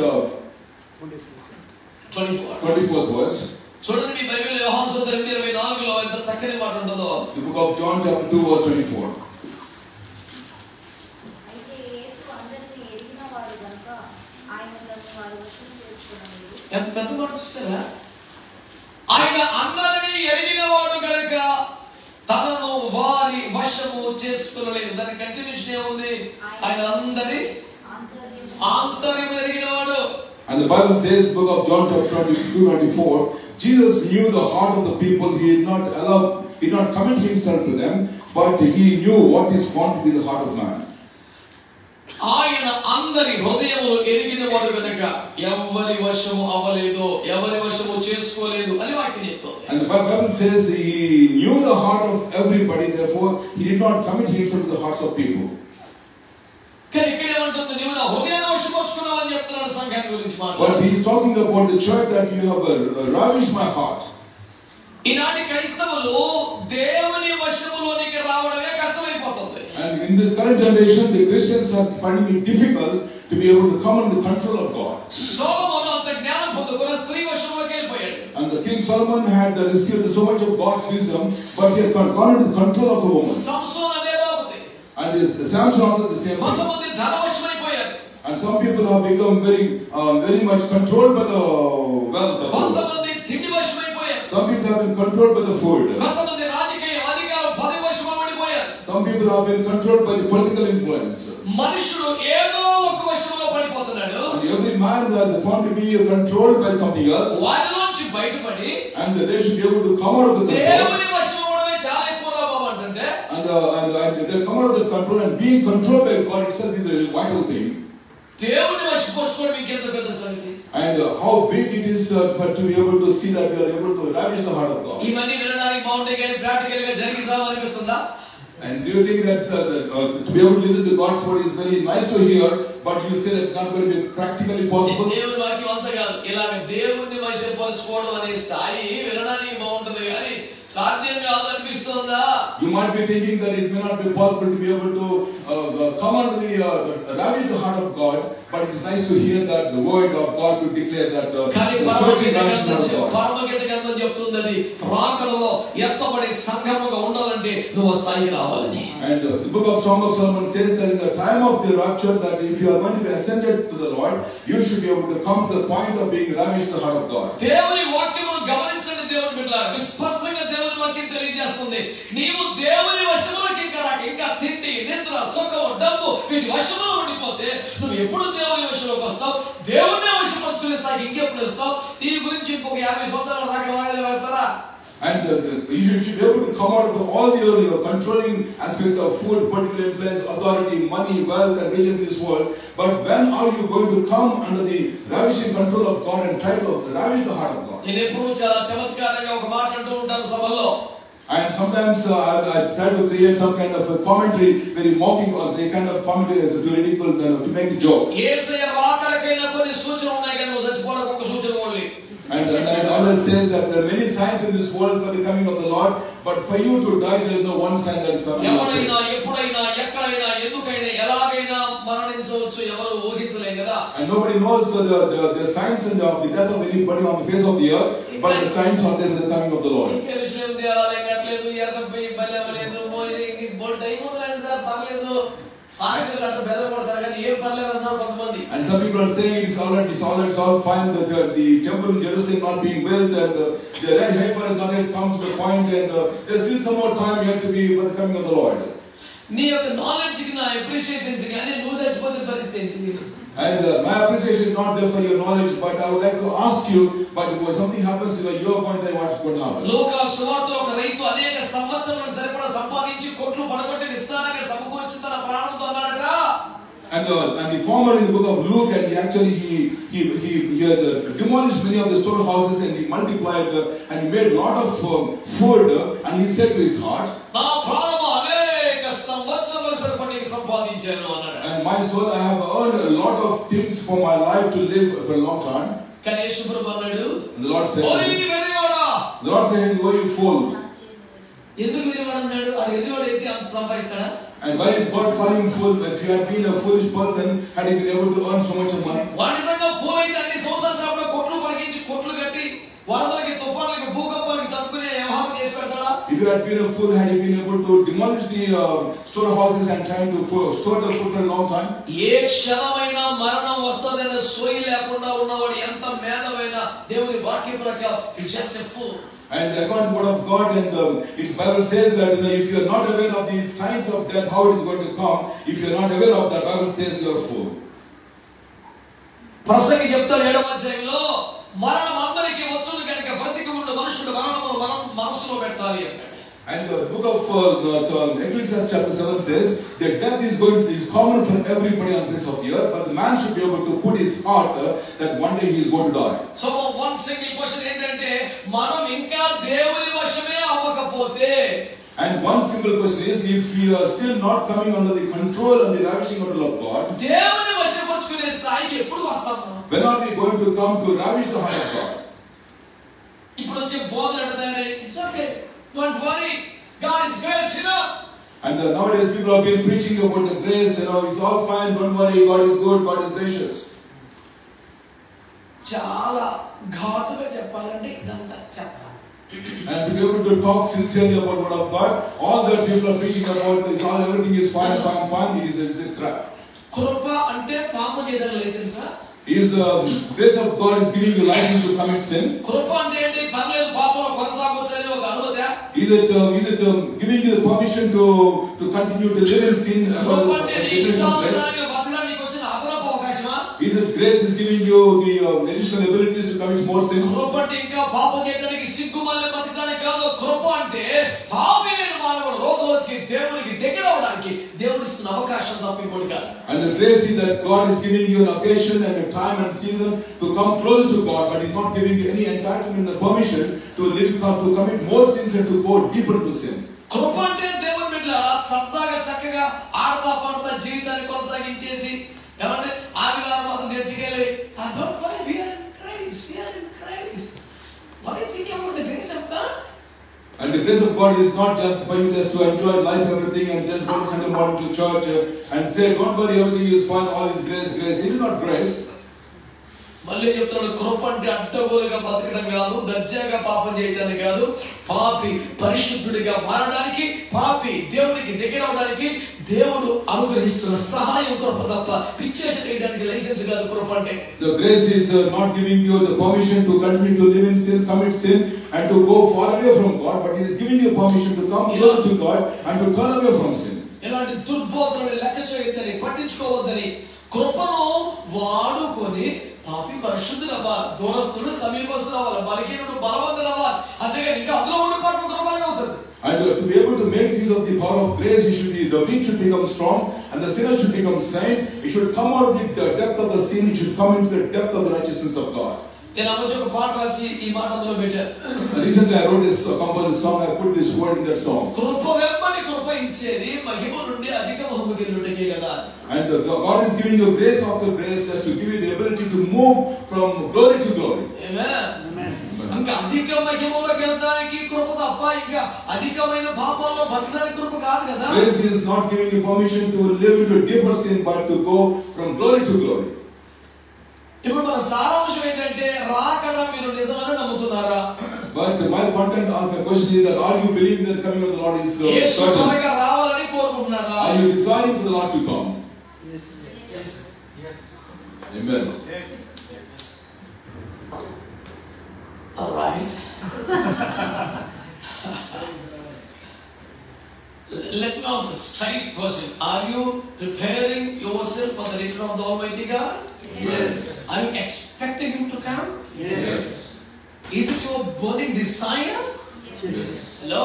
Speaker 2: 24th verse.
Speaker 1: చూడండి మీ Bible యోహాను సువార్త 2:24లో ఎంత చక్కని మాట ఉంటుందో.
Speaker 2: The book of John chapter 2 verse 24.
Speaker 4: అయితే యేసు అందరిని ఎరిగినవాడు గనుక ఆయనను వారు వశం చేసుకొనలేదు.
Speaker 1: ఎంత పెద్ద మాట చూసారా? ఆయన అందరినీ ఎరిగినవాడు కనుక తనను వారి వశము చేసుకొనలేదు. దాని కంటిన్యూషన్ ఏముంది? ఆయన అందరి ఆంతర్యం ఎరిగినవాడు.
Speaker 2: And the Bible says, book of John chapter 22-24, Jesus knew the heart of the people. He did not commit himself to them, but he knew what is found to be the heart of man.
Speaker 1: ఆయన అందరి హృదయములు ఎరిగినవాడు కనుక ఎవరి వశము అవ్వలేదు, ఎవరి వశము చేసుకోలేదు అని వాక్యం చెప్తోంది.
Speaker 2: And the Bible says he knew the heart of everybody, therefore he did not commit himself to the hearts of people.
Speaker 1: కానీ ఇక్కడ ఏమంటుంది? నీవు నా హృదయాన్ని వశపరుచుకున్నావు అని చెప్తున్నాడు సంఘాన్ని గురించి
Speaker 2: But
Speaker 1: మాట్లాడుతూ.
Speaker 2: he is talking about the church that you have ravished my heart.
Speaker 1: ఈనాటి క్రైస్తవులు దేవుని వశములోనికి రావడమే కష్టమైపోతుంది.
Speaker 2: And in this current generation, the Christians are finding it difficult to be able to come under the control of God.
Speaker 1: సొలొమోను అంత జ్ఞానం పొందుకున్న స్త్రీ వశంలోకి వెళ్ళిపోయాడు.
Speaker 2: And the King Solomon had received so much of God's wisdom, but he had gone into the control of a woman.
Speaker 1: సంసోను అదే బాబుతే.
Speaker 2: And Samson also the same thing.
Speaker 1: కొంతమంది ధనవశమైపోయారు.
Speaker 2: And some people have become very much controlled by the wealth.
Speaker 1: కొంతమంది తిండి వశమైపోయారు.
Speaker 2: Some people have been controlled by the food.
Speaker 1: కొంతమంది రాజకీయ అధికారం పదవి వశంలో పడిపోయారు.
Speaker 2: Some people have been controlled by the political influence.
Speaker 1: మనుషుడు ఏదో ఒక వశంలో పడిపోతున్నాడు.
Speaker 2: And every man has found to be controlled by something else.
Speaker 1: వారిలోంచి బయటపడి
Speaker 2: And they should be able to come out of the control.
Speaker 1: దేవుని వశం అవడమే చాలా ఎక్కువ లాభం అంటే.
Speaker 2: And they come out of the control, and being controlled by God itself is a vital thing.
Speaker 1: దేవుని వశపరుచుకోవడం ఇంకెంత పెద్ద సంగతి.
Speaker 2: And how big it is for to be able to see that we are able to ravish the heart of God.
Speaker 1: ఇవన్నీ వినడానికి బాగుంటాయి కానీ practical గా జరిగి సామనిపిస్తుందా?
Speaker 2: And do you think that to be able to listen to God's word is very nice to hear, but you say that it's not going to be practically possible?
Speaker 1: దేవుని వాక్యం అంత కాదు. ఇలాగ దేవుని వశపరుచుకోవడం అనే స్థాయి వినడానికి బాగుంటుంది కానీ సాధ్యం కాదు అనిపిస్తుందా?
Speaker 2: You might be thinking that it may not be possible to be able to come under the ravish the heart of God, but it's nice to hear that the word of God to declare that the
Speaker 1: కానీ
Speaker 2: church is
Speaker 1: పరమగీత
Speaker 2: ravishing the heart of God.
Speaker 1: పరమగీత గ్రంథం చెప్తుందని రాకడలో ఎత్తబడి సంఘముగా ఉండాలంటే నువ్వు స్థాయికి రావాలని.
Speaker 2: And the book of Song of Solomon says that in the time of the rapture, that if you are going to be ascended to the Lord, you should be able to come to the point of being ravished the heart of God.
Speaker 1: దేవుని వాక్యమును గమనించండి దేవుని బిడ్డలారా. స్పష్టంగా దేవుని వాక్యం తెలియజేస్తుంది. నీవు దేవుని వశములోకి ఇంకా తిండి, నిద్ర, సుఖం, డబ్బు వీటి వశంలో ఉండిపోతే నువ్వు ఎప్పుడు దేవుని వశంలోకి వస్తావు? దేవుని వశపరుచుకునే స్థాయికి ఇంకెప్పుడు వస్తావు? దీని గురించి ఇంకొక 50 సంవత్సరాలు రాక వాయిదా వేస్తారా?
Speaker 2: And you should be able to come out of all your controlling aspects of food, political influence, authority, money, wealth, and riches in this world. But when are you going to come under the ravishing control of God and try to ravish the heart of God?
Speaker 1: నేను ఎప్పుడు చాలా చమత్కారంగా ఒక మాట అంటూ ఉంటాను సభల్లో.
Speaker 2: And sometimes I try to create some kind of a commentary, very mocking or a kind of commentary to ridicule, to make a joke.
Speaker 1: యేసయ్య రాకడకైనా కొన్ని సూచనలు ఉన్నాయి కానీ నువ్వు చచ్చిపోవడానికి ఒక సూచన only.
Speaker 2: And it always says that there are many signs in this world for the coming of the Lord, but for you to die, there is no one sign that is coming.
Speaker 1: ఎవరైనా ఎప్పుడైనా ఎక్కడైనా ఎందుకైనా ఎలాగైనా మరణించవచ్చు, ఎవరు ఊహించలేం కదా.
Speaker 2: And nobody knows the signs of the death of anybody on the face of the earth, but the signs are there for the coming of the Lord.
Speaker 1: ఇంకే విషయం దేవాలయం కట్టలేదు, ఎర్రపై బలవలేదు, మోజేకి బోల్ టైం ఉందండి సార్ పర్లేదు. ఆశలు అట్లా బెదరపడతారు కానీ ఏం పర్లేదు అన్నారు కొంతమంది.
Speaker 2: And some people are saying it's all fine, that the temple in Jerusalem not being built, and the red heifer has not yet come to the point, and there's still some more time yet to be for the coming of the Lord.
Speaker 1: నీ యొక్క knowledge కి నా appreciations కానీ నువ్వు చచ్చిపోతే పరిస్థితి ఏంటి?
Speaker 2: And my appreciation is not there for your knowledge, but I would like to ask you, but if something happens to you, are going to tell what's going to happen.
Speaker 1: లోకా సువార్త ఒక రైతు అనేక సంవత్సరాలు సరిపడా సంపాదించి కొట్లు పడగొట్టి విస్తారంగా సమకూర్చి తన ప్రాణంతో అన్నాడట.
Speaker 2: And the farmer in the book of Luke, and he had demolished many of the storehouses, and he multiplied and he made a lot of food, and he said to his heart,
Speaker 1: నా ప్రాణము అనేక సంవత్సరాలు సరిపడి సంపాదించాను అన్నాడు.
Speaker 2: and my soul, I have earned a lot of things for my life to live for a long time.
Speaker 1: కానీ యేసు ప్రభు అన్నాడు,
Speaker 2: And the Lord said,
Speaker 1: ఓరి వెర్రివాడా,
Speaker 2: "Oh, you fool."
Speaker 1: ఎందుకు వెర్రివాడు అన్నాడు? ఆ వెర్రివాడు అయితే అంత సంపాదిస్తాడా?
Speaker 2: And why did God call him fool? If he had been a foolish person, had he been able to earn so much of money?
Speaker 1: వాడు నిజంగా pool అయితే అన్ని సంవత్సరాలు కొట్లు పడిగించి కొట్లు కట్టి వరదలకి తుఫాన్లకి భూకంపాలకి తట్టుకునే వ్యవహారం చేసి పెడతాడా?
Speaker 2: If you had been a fool, had you been able to demolish the storehouses and trying to store the food for a long time?
Speaker 1: ఏ క్షణమైనా మరణం వస్తుందనే సోయి లేకుండా ఉన్నవాడు ఎంత మేధవైనా దేవుని వాక్యం ప్రకారం is just a fool.
Speaker 2: And according to the word of God, and its Bible says that if you are not aware of the signs of death, how it is going to come, if you are not aware of that, Bible says you are a fool.
Speaker 1: ప్రసంగి చెప్తాడు 7వ అధ్యాయంలో మరణం అందరికీ వచ్చును కనుక బ్రతికి ఉన్న మనుషుడు మరణమును మనం మనసులో పెట్టాలి అన్నాడు.
Speaker 2: And the book of Ecclesiastes chapter 7 says that death is common for everybody on the face of the earth, but the man should be able to put his heart that one day he is going to die.
Speaker 1: So one single question ఏంటంటే మనం ఇంకా దేవుని వశమే అవ్వకపోతే,
Speaker 2: and one simple question is, if we are still not coming under the control and the ravishing control of God,
Speaker 1: దేవుని వశపరుచుకునే స్థాయికి ఎప్పుడు వస్తాం?
Speaker 2: when are we going to come to ravish the heart of God?
Speaker 1: ఇప్పుడు వచ్చే బోధన అంటే it's okay, don't worry, God is grace, you know.
Speaker 2: And nowadays people have been preaching about the grace, it's all fine, don't worry, God is good, God is gracious.
Speaker 1: చాలా ఘాటుగా చెప్పాలంటే ఇదంతా చెప్పాలి.
Speaker 2: And to be able to talk sincerely about the word of God, all that people are preaching about is all, everything is fine, it is a crap.
Speaker 1: కృప అంటే పాపం చేయడానికి లైసెన్సా?
Speaker 2: Is grace of God is giving you license to commit sin?
Speaker 1: కృప అంటే ఏంటి? పర్లేదు పాపంలో కొనసాగొచ్చని ఒక అనుమతి?
Speaker 2: Is it giving you the permission to continue to live in sin?
Speaker 1: కృప అంటే నీ ఇష్టానుసారంగా బతకడానికి వచ్చిన అదనపు అవకాశమా?
Speaker 2: Is it grace is giving you the additional abilities to commit more sins?
Speaker 1: కృప అంటే ఇంకా పాపం చేయడానికి సిగ్గుమాలిన బతకడానికి కాదు. కృప అంటే పాపి అయిన మానవుడు రోజు రోజుకి దేవునికి దగ్గర అవడానికి దేవుడు ఇస్తున్న అవకాశం తప్ప ఇంకోటి కాదు.
Speaker 2: And the grace is that God is giving you an occasion and a time and season to come closer to God, but He's not giving you any entitlement and permission to commit more sins and to go deeper into sin.
Speaker 1: కృప అంటే దేవుని బిడ్డలారా సరదాగా చక్కగా ఆడతా పాడతా జీవితాన్ని కొనసాగించేసి ఏమంటే ఆదివారం మాత్రం చర్చికెళ్ళి don't worry, we are in Christ. What do you think about the grace of God?
Speaker 2: And the grace of God is not just for you just to enjoy life, everything, and just go to Sunday morning to church and say, don't worry, everything is fine, all is grace. It is not grace.
Speaker 1: మళ్ళీ చెప్తాడు, కృప అంటే అడ్డగోలుగా బతకడం కాదు, దర్జాగా పాపం చేయడానికి కాదు, పాపి పరిశుద్ధుడిగా మారడానికి, పాపి దేవునికి దగ్గర అవడానికి దేవుడు అనుగ్రహిస్తున్న సహాయం కృప తప్ప పిచ్చేసి చేయడానికి లైసెన్స్ కాదు కృప అంటే.
Speaker 2: The grace is not giving you the permission to continue to live in sin, commit sin, and to go far away from God, but it is giving you permission to come close to God and to turn away from sin.
Speaker 1: ఇలాంటి దుర్బోధనని లెక్క చేయొద్దని, పట్టించుకోవద్దని, కృపను వాడుకొని పాపి పరిశుద్ధులు అవ్వాలి, దూరస్తుడు సమీపస్తులు అవ్వాలి, బలహీనుడు బలవంతులు అవ్వాలి. అంతేగాని ఇంకా అందులో ఉండి పట్టు కృపగా అవుతుంది.
Speaker 2: And to be able to make use of the power of grace, the weak should become strong and the sinner should become saint. It should come out of the depth of the sin, it should come into the depth of the righteousness of God.
Speaker 1: నేను ఆ రోజు ఒక పాట రాసి ఈ మాట అందులో పెట్టాను.
Speaker 2: Recently I wrote this, composed this song, I put this word in that song.
Speaker 1: కృప వెంబడి కృప ఇచ్చేది మహిమ నుండి అధిక మహిమకి వెళ్ళుటకే కదా.
Speaker 2: And God is giving you grace after grace just to give you the ability to move from glory to glory.
Speaker 1: Amen. ఇంకా అధిక మహిమలోకి వెళ్ళడానికి కృప తప్ప ఇంకా అధికమైన పాపాల్లో బతకడానికి కృప కాదు కదా.
Speaker 2: Grace is not giving you permission to live into deeper sin, but to go from glory to glory.
Speaker 1: ఇప్పుడు మన సారాంశం ఏంటంటే రాకడ మీరు నిజమని నమ్ముతున్నారా?
Speaker 2: But my content of my question is that are you believing that the coming of the Lord is
Speaker 1: Yesu
Speaker 2: certain?
Speaker 1: త్వరగా రావాలని కోరుకుంటున్నారా?
Speaker 2: Are you desiring for the Lord to come?
Speaker 3: Yes.
Speaker 2: Amen.
Speaker 1: All right. Let me ask a straight question. Are you preparing yourself for the return of the Almighty God?
Speaker 2: Yes.
Speaker 1: Are you expecting Him to come?
Speaker 2: Yes.
Speaker 1: Is it your burning desire?
Speaker 2: Yes.
Speaker 1: Hello?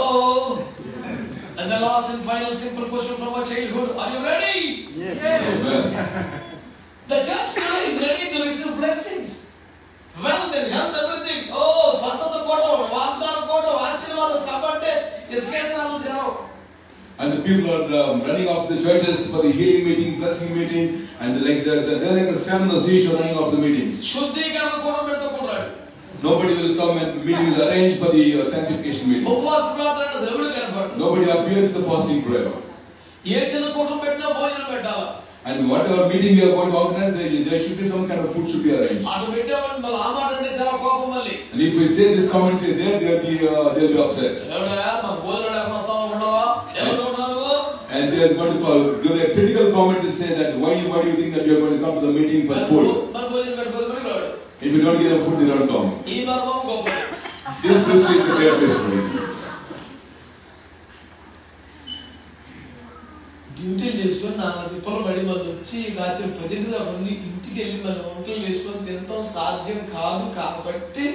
Speaker 1: And the last and final simple question from our childhood. Are you ready?
Speaker 3: Yes.
Speaker 2: Amen.
Speaker 1: The church today is ready to receive blessings. Wealth and health, everything. Oh, swasthata koto, vagdana koto, ashirvada sabante, iskendanalu jaro.
Speaker 2: And the people are running off the churches for the healing meeting, blessing meeting, and they're like a sand on the seashore running off the meetings.
Speaker 1: శుద్ధీకరణ కూడా పెట్టుకున్నాడు.
Speaker 2: Nobody will come and meeting is arranged for the sanctification meeting.
Speaker 1: ఉపవాస ప్రార్థన ఎవరు కనపడ్డాడు?
Speaker 2: Nobody appears in the fasting prayer.
Speaker 1: ఏ చిన్న కూటం పెట్టినా భోజనం పెట్టాలా.
Speaker 2: And whatever meeting we are going to organize, there should be some kind of food should be arranged.
Speaker 1: అటు పెట్టామని మళ్ళీ ఆ మాట అంటే చాలా కోపం మళ్ళీ.
Speaker 2: And if we say this commentary there, they'll be upset.
Speaker 1: ఎవడా మాకు భోజనం లేకుండా వస్తావా ఉండవా? ఎవరు ఉన్నావు?
Speaker 2: And they are going to give a critical comment to say that why do you think that you are going to come to the meeting for food?
Speaker 1: మరి భోజనం పెట్టుకోవాలి రాడు.
Speaker 2: If you don't give them food, they don't come.
Speaker 1: ఈ మర్మం గొప్పది.
Speaker 2: This mystery is the great mystery.
Speaker 1: డ్యూటీలు చేసుకొని నా తిప్పలు పడి మళ్ళీ వచ్చి రాత్రి 10 అవన్నీ ఇంటికి వెళ్ళి మన వంటలు వేసుకొని తినడం సాధ్యం కాదు. కాబట్టి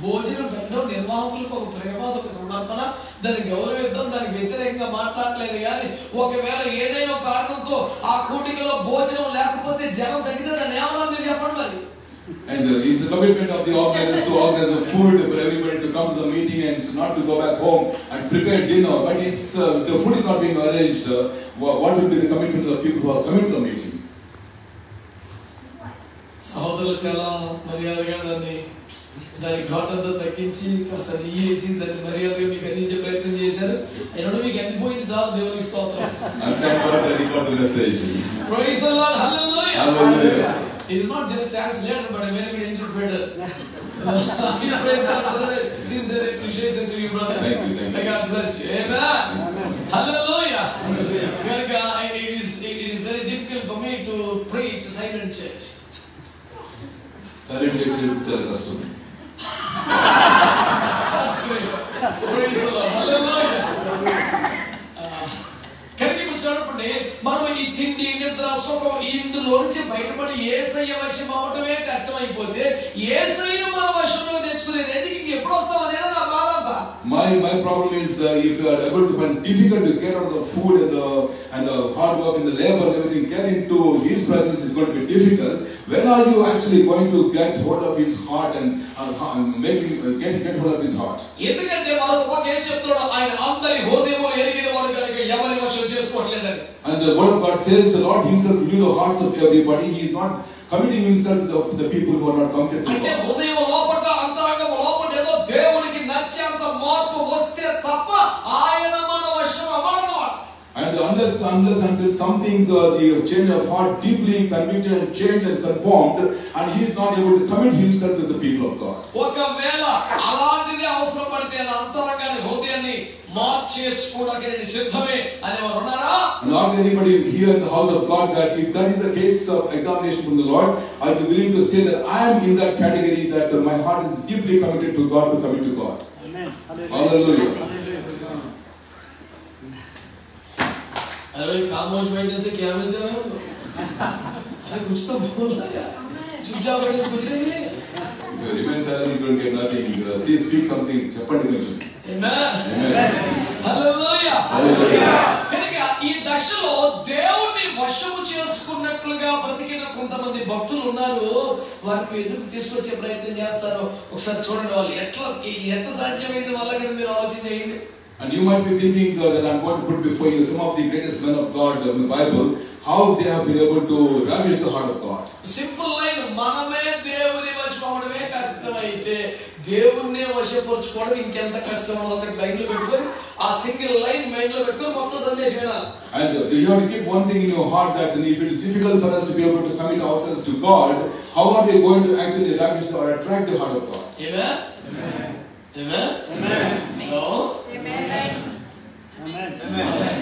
Speaker 1: భోజనం పెట్టడం నిర్వాహకులకు ఒక ప్రేమ, ఒక సమర్పణ, దానికి గౌరవిద్దాం, దానికి వ్యతిరేకంగా మాట్లాడలేదు. కానీ ఒకవేళ ఏదైనా కారణంతో ఆ కూటికలో భోజనం లేకపోతే జనం తగ్గితే దాన్ని ఏమన్నా మీరు చెప్పండి మరి.
Speaker 2: And it's the commitment of the organizers to organize a food for everybody to come to the meeting and not to go back home and prepare dinner. But it's the food is not being arranged. What will be the commitment of the people who are coming to the meeting?
Speaker 1: సహోదరులు చాలా మర్యాదగా దాని ఘాటంతో తగ్గించి కాస్త నెయ్యి వేసి దాన్ని మర్యాదగా మీకు అందించే ప్రయత్నం చేశారు. అయినా మీకు అందిపోయింది చాలు. దేవునికి స్తోత్రం. Praise the Lord. Hallelujah.
Speaker 2: Hallelujah.
Speaker 1: It is not just translated, but a very good interpreter. Praise God, brother. Sincere appreciation to you, brother.
Speaker 2: Thank you.
Speaker 1: May God bless you. Amen. Hallelujah. It is very difficult for me to preach a silent church.
Speaker 2: Silent church is the custom.
Speaker 1: That's great. Praise the Lord. Hallelujah. కరికి కూర్చోనప్పుడు మనం ఈ తిండి నిద్ర సుఖం ఇందులో నుంచి బయటపడి యేసయ్య వశం అవటమే కష్టమైపోతే యేసయ్యను మన వశంలో తెచ్చుకునే రెండింటికి ఎప్పుడు వస్తాం అనేది నా బాధ అంతా.
Speaker 2: My problem is if you are able to find difficult to get out of the food and the hard work and the labor and everything, get into His presence is going to be difficult. When are you actually going to get hold of His heart and make him get hold of His heart?
Speaker 1: ఎందుకంటే వారు ఒక case చెప్తాడు, ఆయన అందరి హృదయములు ఎరిగిన వాడు కనుక ఎవరి వశం చేసుకోవట్లేదని.
Speaker 2: And the word of God says the Lord Himself knew the hearts of everybody. He is not committing Himself to the people who are not committed to God.
Speaker 1: అంటే హృదయం లోపట అంతరంగం లోపట ఏదో దేవునికి నచ్చేంత మార్పు వస్తే తప్ప ఆయన మన వశం అవ్వడన్నమాట.
Speaker 2: And unless until something the change of heart deeply convicted and changed and conformed, and he is not able to commit himself to the people of God.
Speaker 1: ఒకవేళ అలాంటిది అవసరం పడితే అంతరంగాన్ని హృదయాన్ని మార్చేసుకోవడానికి సిద్ధమే అనేవారు ఉన్నారా?
Speaker 2: Not anybody here in the house of God that if that is the case of examination from the Lord, I am willing to say that I am in that category that my heart is deeply committed to God, to commit to God.
Speaker 3: Amen.
Speaker 2: Hallelujah.
Speaker 1: अरे खामोश बैठने से क्या मिलता है हमको? अरे कुछ तो बोलना यार. चुपचाप बैठने से कुछ नहीं मिलेगा.
Speaker 2: If you remain silent, you don't get nothing. Speak something. చెప్పండి కొంచెం.
Speaker 1: Amen. Hallelujah.
Speaker 2: Hallelujah.
Speaker 1: కనుక ఈ దశలో దేవుణ్ణి వశము చేసుకున్నట్లుగా బ్రతికిన కొంతమంది భక్తులు ఉన్నారు. వారికి ఎదురు తీసుకొచ్చే ప్రయత్నం చేస్తారు. ఒకసారి చూడండి వాళ్ళు ఎట్లా సాధ్యమైంది వాళ్ళకి మీరు ఆలోచన చేయండి.
Speaker 2: And you might be thinking that I'm going to put before you some of the greatest men of God in the Bible, how they have been able to ravish the heart of God.
Speaker 1: Simple line, మనమే దేవుని వశమవడమే కష్టమైతే దేవుణ్ణి వశపరచుకోవడం ఇంకెంత కష్టమో ఒకటి line లో పెట్టుకొని ఆ సింగిల్ లైన్ మైండ్ లో పెట్టుకొని మొత్తం సందేశం వినాలి.
Speaker 2: And you have to keep one thing in your heart that if it is difficult for us to be able to commit ourselves to God, how are we going to actually ravish or attract the heart of God?
Speaker 1: Amen. Amen. Amen. Hello.
Speaker 3: Amen.
Speaker 1: Amen.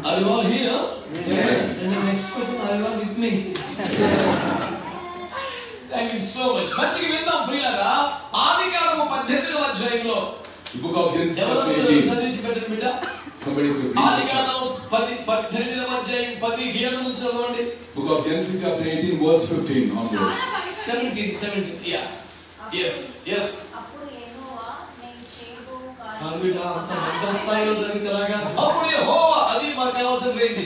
Speaker 1: Are you all here?
Speaker 2: Yes.
Speaker 1: And the next person, are you all with me? Thank you so much. మంచిగా విందాం ప్రియులారా. ఆదికాండము 18వ అధ్యాయంలో
Speaker 2: The book of Genesis
Speaker 1: ఎవరు
Speaker 2: 18.
Speaker 1: చదివించి పెట్టండి బిడ్డ.
Speaker 2: Somebody to read.
Speaker 1: ఆదికాండము 18వ అధ్యాయం 17 నుంచి చదవండి.
Speaker 2: Book of Genesis chapter 18 verse 15 onwards.
Speaker 1: 17. Yeah. Yes.
Speaker 4: అప్పుడు యెహోవా నేను చేయబోవు కార్యం
Speaker 1: కావిడ అంత పెద్ద స్థాయిలో జరిగితేలాగా అప్పుడు యెహోవా అది మాకు కావాల్సిన రీతి.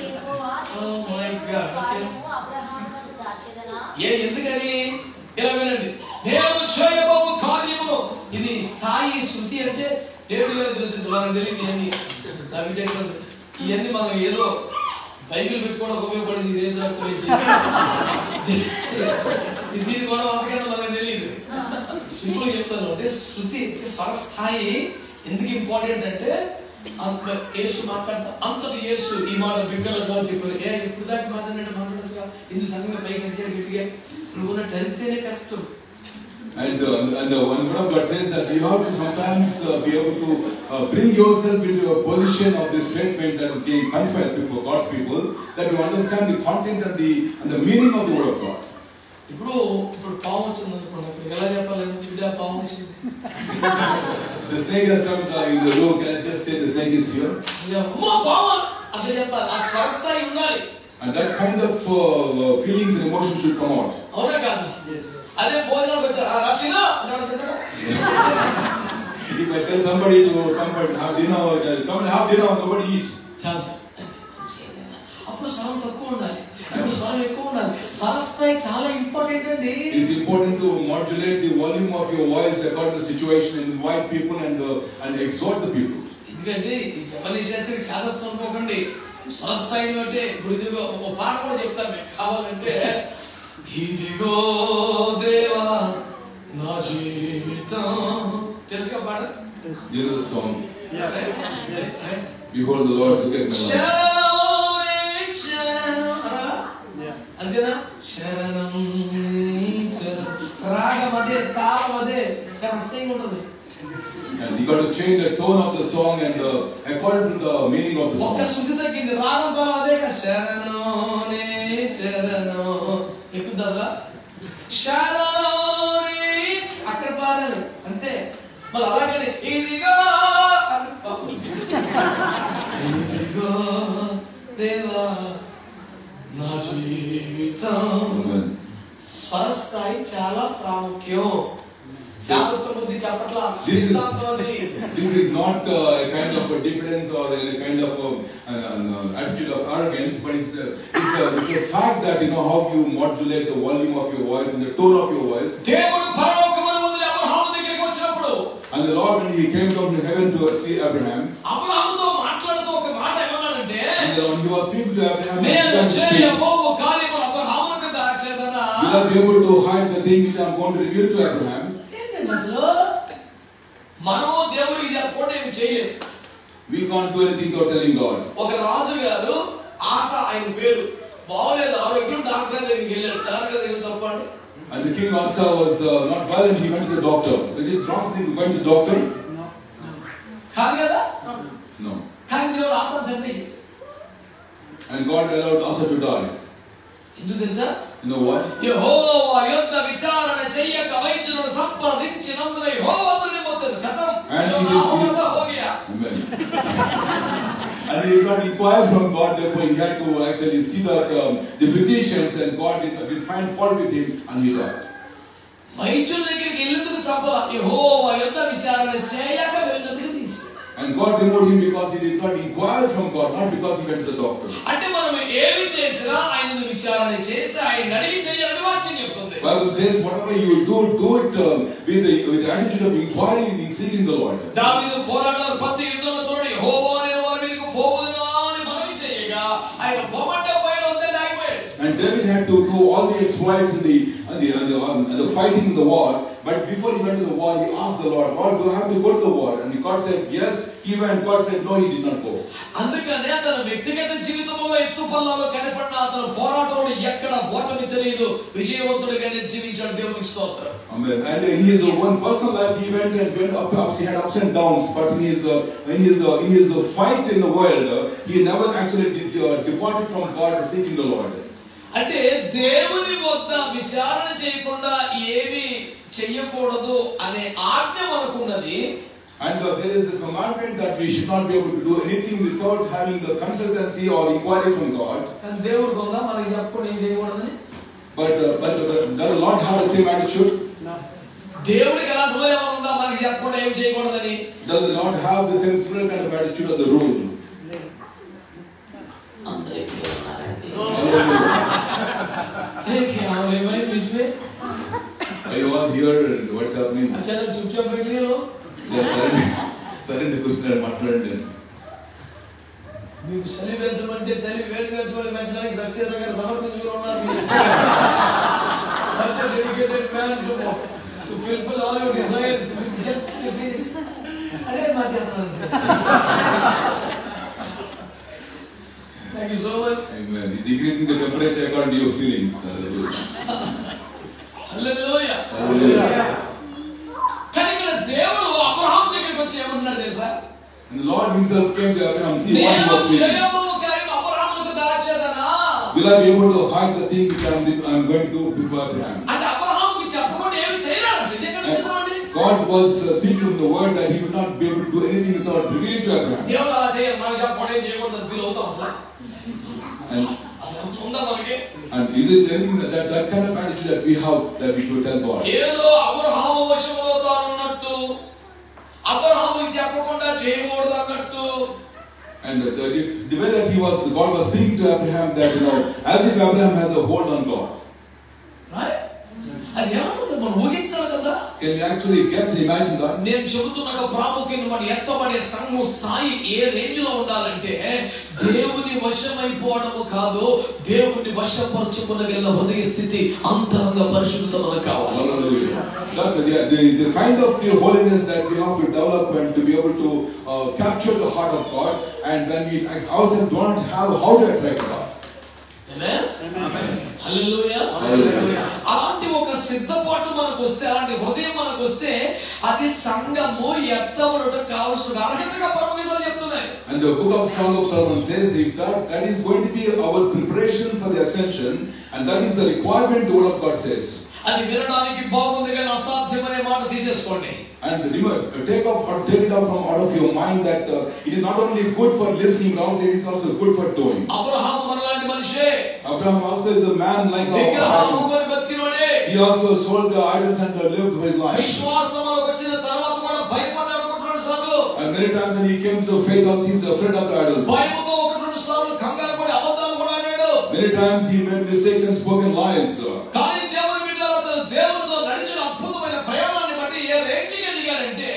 Speaker 4: యెహోవా
Speaker 1: Oh
Speaker 4: నేను
Speaker 1: my
Speaker 4: చేయబోవు
Speaker 1: God.
Speaker 4: కార్యము అబ్రహాము వద్ద దాచెదనా?
Speaker 1: ఎందుకని ఇలా వినండి. నేను చేయబోవు కార్యము ఇది స్థాయి శృతి అంటే దేవుడి గారు చూసింది మనకు తెలియదు. అని నా బిడ్డ ఇవన్నీ మనం ఏదో బైబిల్ పెట్టుకోవడం ఉపయోగపడింది ఈ దేశంలో దీని కూడా అంతకన్నా మనకు తెలియదు. సింపుల్ చెప్తాను అంటే శృతి అంటే స్వరస్థాయి ఎందుకు ఇంపార్టెంట్ అంటే యేసు మాట్లాడతా అంతటి యేసు ఈ మాట బిగ్గరగా చెప్పారు. ఇప్పుడు దాకా మాట్లాడచ్చుగా ఇందు సంఘంగా పైకి వచ్చాడు గట్టిగా నువ్వున్నట్టు అంతేనే correct.
Speaker 2: And the one of God says that you have to sometimes be able to bring yourself into a position of this statement that is being confessed before God's people, that you understand the content and the meaning of the word of God.
Speaker 1: ఇప్పుడు పాము వచ్చింది అనుకోండి, ఎలా చెప్పాలి? బిడ్డ పాము వచ్చింది.
Speaker 2: The snake has come in the room. Can I just say the snake is here?
Speaker 1: పాము అసలు చెప్పాలి, ఆ స్వస్థాయి ఉండాలి.
Speaker 2: And that kind of feelings and emotions should come out.
Speaker 1: అవునా కాదు? అదే భోజనానికి వచ్చారు
Speaker 2: If I tell somebody to come and have dinner, nobody eat.
Speaker 1: అప్పుడు స్వరం తక్కువ ఉండాలి, అప్పుడు స్వరం ఎక్కువ ఉండాలి. స్వరస్థాయి చాలా ఇంపార్టెంట్ అండి.
Speaker 2: It's important to modulate the volume of your voice according to the situation, invite people and exhort the people.
Speaker 1: ఎందుకంటే ఈ జపనీ శాస్త్రికి చాలా సంపకండి స్వరస్థాయిని బట్టే. ఇప్పుడు ఇదిగో ఒక పాట కూడా చెప్తాను మీకు కావాలంటే. ఇదిగో దేవా నా జీవితం, తెలుసుగా పాట?
Speaker 2: You know the song?
Speaker 3: Yes.
Speaker 2: Behold the Lord, look at my life.
Speaker 1: అంతేనా? శరణం రాగం అదే, తాళం అదే, కానీ అసహ్యంగా ఉంటుంది.
Speaker 2: And you got to change the tone of the song and according to the meaning of the song.
Speaker 1: ఒక్క శృతి తగ్గింది, రాగం తాళం అదే. శరణం శరణం ఎక్కుద్ది అసలు. శరణం అక్కడ పాడాలి అంతే. మళ్ళీ అలాగే ఇదిగో ఇదిగో దేవా నా జీవితం. స్వరస్థాయి చాలా ప్రాముఖ్యం. బుద్ధి చెప్పట్లా.
Speaker 2: This is not a kind of a difference or a kind of attitude of arrogance, but it's a fact that you know how you modulate the volume of your voice and the tone of your voice.
Speaker 1: దేవుడు పరలోకమున నుండి అబ్రహాము దగ్గరికి వచ్చినప్పుడు,
Speaker 2: and the Lord, when he came down to heaven to see Abraham,
Speaker 1: అబ్రహాముతో మాట్లాడుతూ ఒక మాట ఏమన్నాడంటే,
Speaker 2: and when he was speaking to Abraham,
Speaker 1: నేను చేయబోవు కార్యములు అబ్రహామునకు దాచేదనా.
Speaker 2: will I be able to hide the thing which I am going to reveal to Abraham?
Speaker 1: అసలు మనము దేవుడికి చెప్పకుండా ఏమి చేయలేము.
Speaker 2: We can't do anything without telling God.
Speaker 1: ఒక రాజు గారు ఆశ, ఆయన పేరు, బాగోలేదు ఆరోగ్యం, డాక్టర్ దగ్గరికి వెళ్ళాడు. డాక్టర్ దగ్గర తప్పండి.
Speaker 2: And the king Asa was not well and he went to the doctor. Is it wrong thing to go to the doctor?
Speaker 1: కాదు కదా?
Speaker 2: No.
Speaker 1: కానీ దేవుడు ఆశను చంపేసి.
Speaker 2: And God allowed Asa to die.
Speaker 1: ఎందుకు తెలుసా?
Speaker 2: You know what?
Speaker 1: యెహోవా యుద్ధ విచారణ చెయ్యక వైద్యులను సంప్రదించినందున యెహోవా అతని మొత్తం కథం హోగియా.
Speaker 2: Amen. And he did not inquire from God, therefore he had to actually see that the physicians, and God did find fault with him and he died.
Speaker 1: వైద్యుల దగ్గరికి వెళ్ళేందుకు చంపల, యెహోవా యుద్ధ విచారణ చేయక వెళ్ళినందుకు తీసి.
Speaker 2: And God removed him because he did not inquire from God, not because he went to the doctor.
Speaker 1: అంటే మనం ఏమి చేసినా ఆయనను విచారణ చేసి ఆయన అడిగి చేయాలని వాక్యం చెప్తుంది.
Speaker 2: Bible says whatever you do it with the attitude of inquiry, in seeking the Lord.
Speaker 1: దావీదు పోరాడారు, ప్రతి యుద్ధంలో చూడండి, యెహోవా నేను వారి మీదకు పోవుదునా అని మనవి చేయగా ఆయన పోమంటే పైన వద్దని ఆగిపోయాడు.
Speaker 2: And David had to do all the exploits and the fighting in the war. But before he went to the war, he asked the Lord, "Lord, do I have to go to the war?" And God said, "Yes." He went. God said, "No, he did not go."
Speaker 1: అందుకనే తన వ్యక్తిగత జీవితంలో ఎత్తుపల్లాలో కనపడిన అతను పోరాటంలో ఎక్కడ ఓటమి తెలియదు, విజయవంతుడిగానే జీవించాడు. దేవునికి స్తోత్రం.
Speaker 2: Amen. And in his one personal life, he went up. He had ups and downs. But in his fight in the world, he never actually departed from God and seeking the Lord.
Speaker 1: అంటే దేవుని వద్ద విచారణ చేయకుండా ఏమి చెయ్యకూడదు అనే ఆజ్ఞ మనకున్నది.
Speaker 2: And there is a commandment that we should not be able to do anything without having the consultancy or inquiry from God.
Speaker 1: కానీ దేవుడికి ఉందా మనకి చెప్పకుండా ఏం చేయకూడదని?
Speaker 2: But does the Lord have the same attitude?
Speaker 3: No.
Speaker 1: దేవుడికి ఎలా rule ఏమైనా ఉందా మనకి చెప్పకుండా ఏం చేయకూడదని?
Speaker 2: Does the Lord have the same similar kind of attitude of the rule?
Speaker 1: అందరికీ ఉన్నారండి.
Speaker 2: Are you all here? What's happening?
Speaker 1: అసలు చూప్ పెట్టి
Speaker 2: సరే కూర్చున్నాడు మాట్లాడండి.
Speaker 1: మీకు చలి పెంచమంటే చలి, వేడి పెంచడానికి సక్సేస్ గారు సమర్పించుకుని ఉన్నారు. Such a dedicated man to fulfill all your desires. Just అదే మార్చేస్తాను. Thank you so much.
Speaker 2: Amen. He's decreasing the temperature according to your feelings.
Speaker 1: Hallelujah.
Speaker 2: Hallelujah.
Speaker 1: కానీ ఇక్కడ దేవుడు అబ్రహాము దగ్గరికి వచ్చి ఏమన్నాడు తెలుసా?
Speaker 2: And the Lord himself came to Abraham, see what he
Speaker 1: నేను
Speaker 2: was feeling.
Speaker 1: చేయబోవు కార్యం అబ్రహాముకు దాచేదనా?
Speaker 2: Will I be able to hide the thing which I'm going to do before Abraham?
Speaker 1: అంటే అబ్రహాముకి చెప్పకుండా ఏమి చేయలేదంటే ఇది ఎక్కడ చదవండి.
Speaker 2: God was speaking the word that he would not be able to do anything without revealing to Abraham.
Speaker 1: దేవుడు అలా చేయాలి, మనకి చెప్పకుండా ఏం చేయకూడదు ఫీల్ అవుతాం అసలు. అసలు ఉందా మనకి?
Speaker 2: And is it anything that kind of attitude that we have that we should tell God?
Speaker 1: ఏదో అబ్రహాము వశంలో తానున్నట్టు, అబ్రహాముకి చెప్పకుండా చేయకూడదు అన్నట్టు.
Speaker 2: And the way that God was speaking to Abraham, that as if Abraham has a hold on God.
Speaker 1: Right? అది ఏమన్నా sir మనం ఊహించాలి కదా.
Speaker 2: Can you actually imagine that?
Speaker 1: నేను చెబుతున్న ప్రాముఖ్యం మన ఎత్తబడే సంఘం స్థాయి ఏ రేంజ్ లో ఉండాలంటే దేవుని వశమైపోవడము కాదు, దేవుని వశపరచుకునగల హృదయ స్థితి, అంతరంగ పరిశుద్ధత మనకు కావాలి.
Speaker 2: Hallelujah. The kind of the holiness that we have to develop and to be able to capture the heart of God, and when we ourselves do not have how to attract God.
Speaker 1: Amen. Hallelujah. అలాంటి ఒక సిద్ధపాటు మనకు వస్తే, అలాంటి హృదయం మనకు వస్తే అది సంఘము ఎత్తబడుట కావలసిన అర్హతగా పరమగీతాలు చెప్తున్నాయి.
Speaker 2: And the book of Song of Solomon says that is going to be our preparation for the ascension, and that is the requirement the word of God says.
Speaker 1: అది వినడానికి బాగుంది కానీ అసాధ్యమనే మాట తీసేసుకోండి.
Speaker 2: And remember, take it out of your mind that it is not only good for listening, but also it is also good for doing.
Speaker 1: Abraham మనలాంటి మనిషే.
Speaker 2: Abraham also is a man like
Speaker 1: our.
Speaker 2: He also sold the idols and lived his life.
Speaker 1: విశ్వాసంలోకి వచ్చిన తర్వాత కూడా భయపడ్డాడు ఒకటి రెండు సార్లు.
Speaker 2: And many times when he came to faith, also he was afraid of the idols.
Speaker 1: భయముతో ఒకటి రెండు సార్లు కంగారు పడి అబద్ధాలు కూడా ఆడాడు.
Speaker 2: Many times he made mistakes and spoken lies.
Speaker 1: కానీ దేవుని బిడ్డలతో దేవునితో నడిచిన అద్భుతమైన ప్రయాణాన్ని బట్టి ఏ రేంజ్కి ఎదిగాడంటే,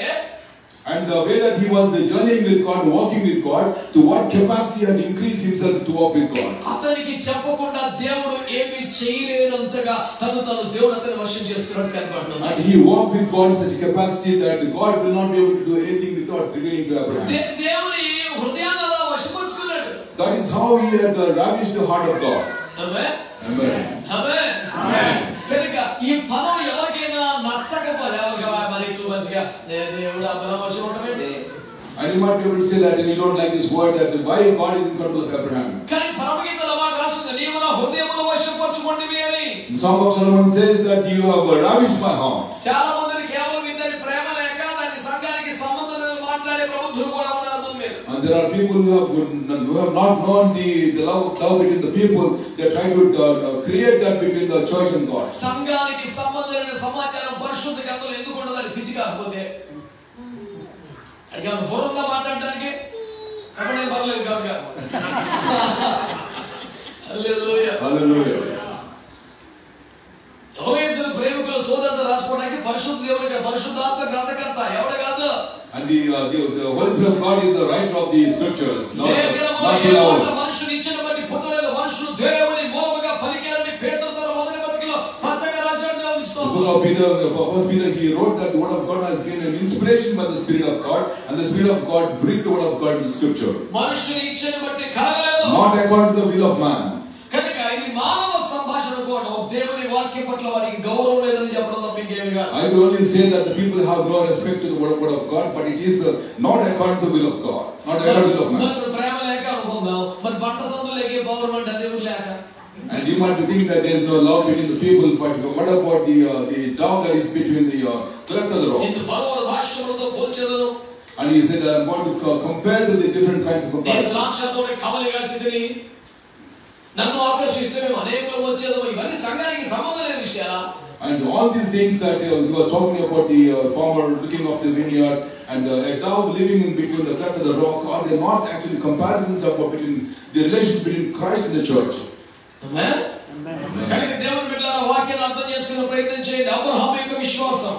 Speaker 2: and the way that he was journeying with God, walking with God, to what capacity he had increased himself to walk with God.
Speaker 1: అతనికి చెప్పకుండా దేవుడు ఏమీ చేయలేనంతగా తను దేవుడు అతని వశం చేసుకున్నట్టు కనబడుతుంది.
Speaker 2: And he walked with God in such a capacity that God will not be able to do anything without revealing to Abraham.
Speaker 1: దేవుని హృదయాన్ని అలా వశపరుచుకున్నాడు.
Speaker 2: That is how he had ravished the heart of God.
Speaker 1: Amen.
Speaker 2: Amen.
Speaker 1: Amen. Amen. కనుక ఈ పదం ఎవరికైనా నచ్చకపోతే మరి two మంచిగా దేవుడు అబ్రహాము వశం ఉండడం ఏంటి?
Speaker 2: And you might be able to say that, and you don't like this word, that why God is in control of Abraham.
Speaker 1: కానీ పరమగీతాల మాట రాస్తుంది, నీవు నా హృదయమును వశపరచుకొంటివి అని.
Speaker 2: The Song of Solomon says that you have ravished my heart.
Speaker 1: చాలా మందికి కేవలం ఇద్దరి ప్రేమ లేక దాని సంఘానికి సంబంధం లేని మాట్లాడే ప్రభుత్వం కూడా ఉన్నారు భూమి మీద.
Speaker 2: And there are people who have not known the love between the people. They try to create that between the church and God.
Speaker 1: సంఘానికి సంబంధం లేని సమాచారం పరిశుద్ధ గ్రంథంలో ఎందుకు ఉండదని పిచ్చి కాకపోతే అడిగా పూర్వంగా మాట్లాడడానికి చెప్పడం పర్లేదు కాదు.
Speaker 2: Hallelujah.
Speaker 1: ఎవరో ఇద్దరు ప్రేమికుల సోదరుడు రాసుకోవడానికి పరిశుద్ధ దేవుడు పరిశుద్ధాత్మ గ్రంథకర్త ఎవడు కాదు.
Speaker 2: And the Holy Spirit of God is the writer of the scriptures, not ours.
Speaker 1: మనుషులు ఇచ్చిన బట్టి పుట్టలేదు, మనుషులు దేవుని మూలముగా పలికారని పేతురు తన మొదటి పత్రికలో స్పష్టంగా రాశాడు. దేవుని స్తోత్రం.
Speaker 2: The book of Peter, First Peter, he wrote that the word of God has given an inspiration by the Spirit of God, and the Spirit of God breathed the word of God in scripture.
Speaker 1: మనుషులు ఇచ్చిన బట్టి కలగలేదు,
Speaker 2: Not according to the will of man.
Speaker 1: కనుక ఇది మానవ సంభాషణ కూడా దేవుని వాక్యం పట్ల వారికి గౌరవం లేదని చెప్పడం తప్ప ఇంకేమీ కాదు.
Speaker 2: I will only say that the people have no respect to the word of God, but it is not according to the will of God, not according to the will of man.
Speaker 1: మరి ప్రేమ లేక అనుకుందాం, మరి బట్ట సందులేకే పౌరం అంటే దేవుడు లేక.
Speaker 2: And you might think that there is no love between the people, but what about the dog that is between the cleft of the rock?
Speaker 1: Indu ఫలముల దాక్షములతో పోల్చెదను.
Speaker 2: And he said that I'm going to compare to the different kinds of
Speaker 1: నేను
Speaker 2: comparison.
Speaker 1: ద్రాక్షతోటి కమలిగా స్థితిని నన్ను ఆకర్షిస్తే మేము అనేకులు వచ్చేదో, ఇవన్నీ సంఘానికి సంబంధం లేని విషయాలా?
Speaker 2: And all these things that he was talking about, the farmer looking up the vineyard and a dove living in between the cleft of the rock, are they not actually comparisons of between the relationship between Christ and the church?
Speaker 1: Amen. కనుక దేవుని బిడ్డలారా వాక్యాన్ని అర్థం చేసుకునే ప్రయత్నం చేయండి. అబ్రహాము యొక్క విశ్వాసం.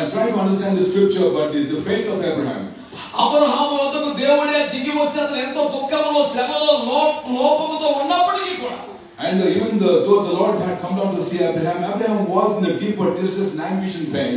Speaker 2: I try to understand the scripture, but the faith of Abraham.
Speaker 1: Abraham వద్దకు దేవుడే దిగి వస్తే అతను ఎంతో దుఃఖంలో శ్రమలో లోపముతో ఉన్నప్పటికీ కూడా,
Speaker 2: And even though the Lord had come down to see Abraham, Abraham was in a deeper distress and anguish and pain.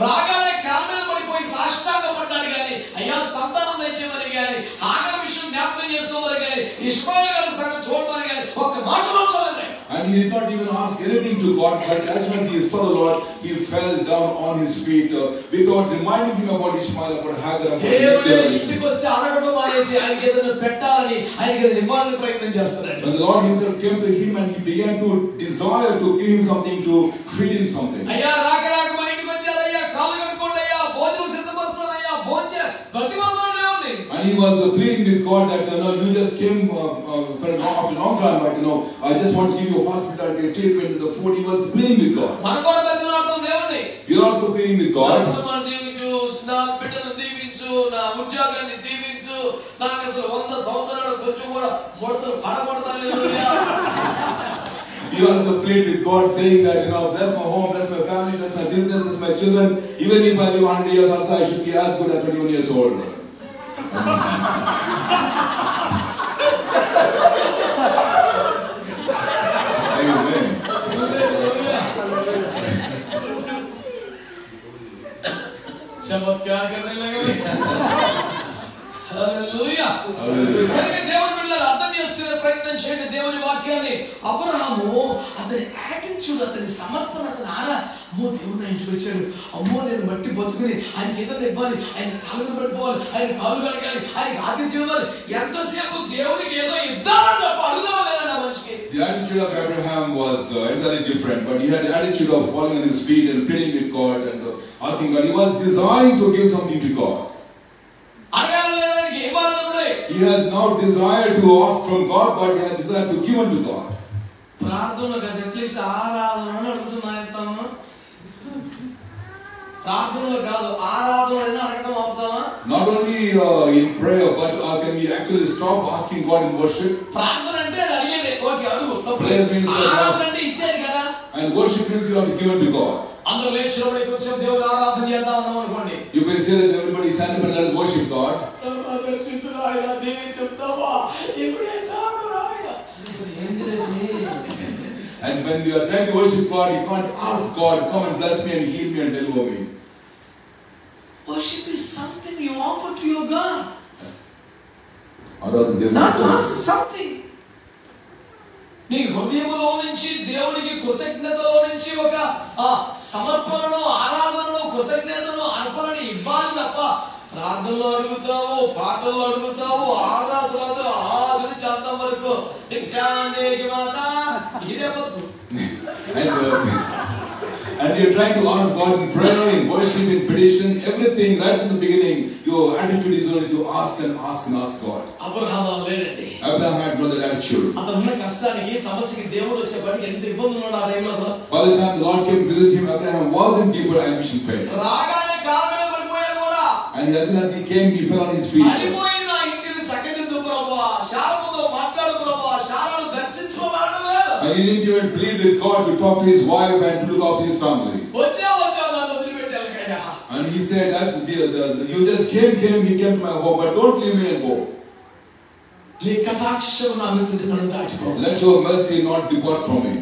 Speaker 1: రాగానే కాళ్ళ మీద పడిపోయి సాష్టాంగపడ్డాడు కానీ అయ్యా సంతానం తెచ్చేమని కానీ ఆగర్ విషయం జ్ఞాపకం చేసుకోమని కానీ ఇష్మాయిల్ గారి సంగతి చూడమని కానీ ఒక్క మాట మాట్లాడలేదు.
Speaker 2: And he did not even ask anything to God, but as soon as he saw the Lord, he fell down on his feet without reminding him about Ishmael, about Hagar, about the next generation.
Speaker 1: ఇంటికి వస్తే అడగడం మానేసి ఆయనకి ఏదైనా పెట్టాలని ఆయనకి ఇవ్వాలని ప్రయత్నం చేస్తున్నాడు.
Speaker 2: When the Lord himself came to him and he began to desire to give him something, to feed him something.
Speaker 1: అయ్యా రాక రాక మా ఇంటికి వచ్చారయ్యా, కాళ్ళు కడుక్కోండి అయ్యా, భోజనం సిద్ధపరుస్తానయ్యా, భోజనం ప్రతిమాదం ఉంది.
Speaker 2: And he was pleading with God that you just came after a long time, but I just want to give you hospitality, treatment, the food. He was pleading with God.
Speaker 1: మన కూడా ప్రతిమాదం దేవుని.
Speaker 2: You are also pleading with God.
Speaker 1: నన్ను దీవించు, నా బిడ్డలను దీవించు, నా ఉద్యోగాన్ని దీవించు, నాకు అసలు 100 సంవత్సరాలు కొంచెం కూడా ముడతలు పడకూడదు.
Speaker 2: You also plead with God, saying that bless my home, bless my family, bless my business, bless my children. Even if I live 100 years also, I should be as good as 21 years old. Amen.
Speaker 1: चमत्कार करने लगे. హల్లెలూయా. కనుక దేవుని బిడ్డలారా అర్థం చేసుకునే ప్రయత్నం చేయండి దేవుని వాక్యాన్ని. అబ్రహాము అతని యాటిట్యూడ్, అతని సమర్పణ, అతని అమ్మో దేవుడు నా ఇంటికి వచ్చాడు, అమ్మో నేను మట్టి బతుకుని ఆయనకి ఏదైనా ఇవ్వాలి, ఆయన స్థానం పడిపోవాలి, ఆయన కాలు కడగాలి, ఆయనకి ఆతిథ్యం ఇవ్వాలి, ఎంతసేపు దేవునికి ఏదో ఇద్దామని తప్ప అడుగుదాం లేదన్న మనిషికి.
Speaker 2: The attitude of Abraham was entirely different, but he had the attitude of falling on his feet and pleading with God and asking God. He was desiring to give something to God. He had not desired to ask from God, but he had desired to give unto God.
Speaker 1: ప్రార్థనలో కదా at least ఆరాధనను అడుగుతున్నాను. ప్రార్థనలో కాదు ఆరాధనను అడగడం అవుతామా?
Speaker 2: Not only in prayer, but can we actually stop asking God in worship?
Speaker 1: ప్రార్థన అంటే అడిగేది, okay అడుగు.
Speaker 2: Prayer means
Speaker 1: ఆరాధన అంటే ఇచ్చేది కదా.
Speaker 2: And worship means you have to give unto God.
Speaker 1: అందరూ లేచినప్పుడు కొంచెం దేవుని ఆరాధన చేద్దాం అన్నాం అనుకోండి.
Speaker 2: You may say that everybody stand up and let us worship God. And when you are trying to worship God, you can't ask God, come and bless me and heal me and deliver me.
Speaker 1: Worship is something you offer to your God.
Speaker 2: Not
Speaker 1: Not to ask something. నీ హృదయంలో నుంచి దేవునికి కృతజ్ఞతలో నుంచి ఒక సమర్పణను, ఆరాధనను, కృతజ్ఞతను, అర్పణను ఇవ్వాలి తప్ప ప్రార్థనలో అడుగుతావు, పాటల్లో అడుగుతావు, ఆరాధనతో ఆది నుంచి అంతం వరకు ఇదే బతుకు.
Speaker 2: And you're trying to ask God in prayer, in worship, in petition, everything right from the beginning. Your attitude is only to ask and ask and ask God.
Speaker 1: Abraham లేడండి.
Speaker 2: Abraham had no that attitude.
Speaker 1: అతనున్న కష్టానికి, సమస్యకి దేవుడు వచ్చేప్పటికి ఎంత ఇబ్బంది ఉన్నాడు ఆ టైంలో అసలు.
Speaker 2: By the time the Lord came to visit him, Abraham was in deeper ambition faith.
Speaker 1: రాగానే కాలు మీద పడిపోయాడు కూడా.
Speaker 2: And as soon as he came, he fell on his feet.
Speaker 1: పడిపోయిన ఇంటిని చక్కదిద్దు ప్రభువా, శారముతో మాట్లాడు ప్రభువా, శారను దర్శించుకోవాలన్నాడు.
Speaker 2: And he didn't even plead with God to talk to his wife and to look after his family.
Speaker 1: నన్ను వదిలిపెట్టాలి కదా.
Speaker 2: And he said, you just came, he came to my home, but don't leave me and go. Let your mercy not depart from me.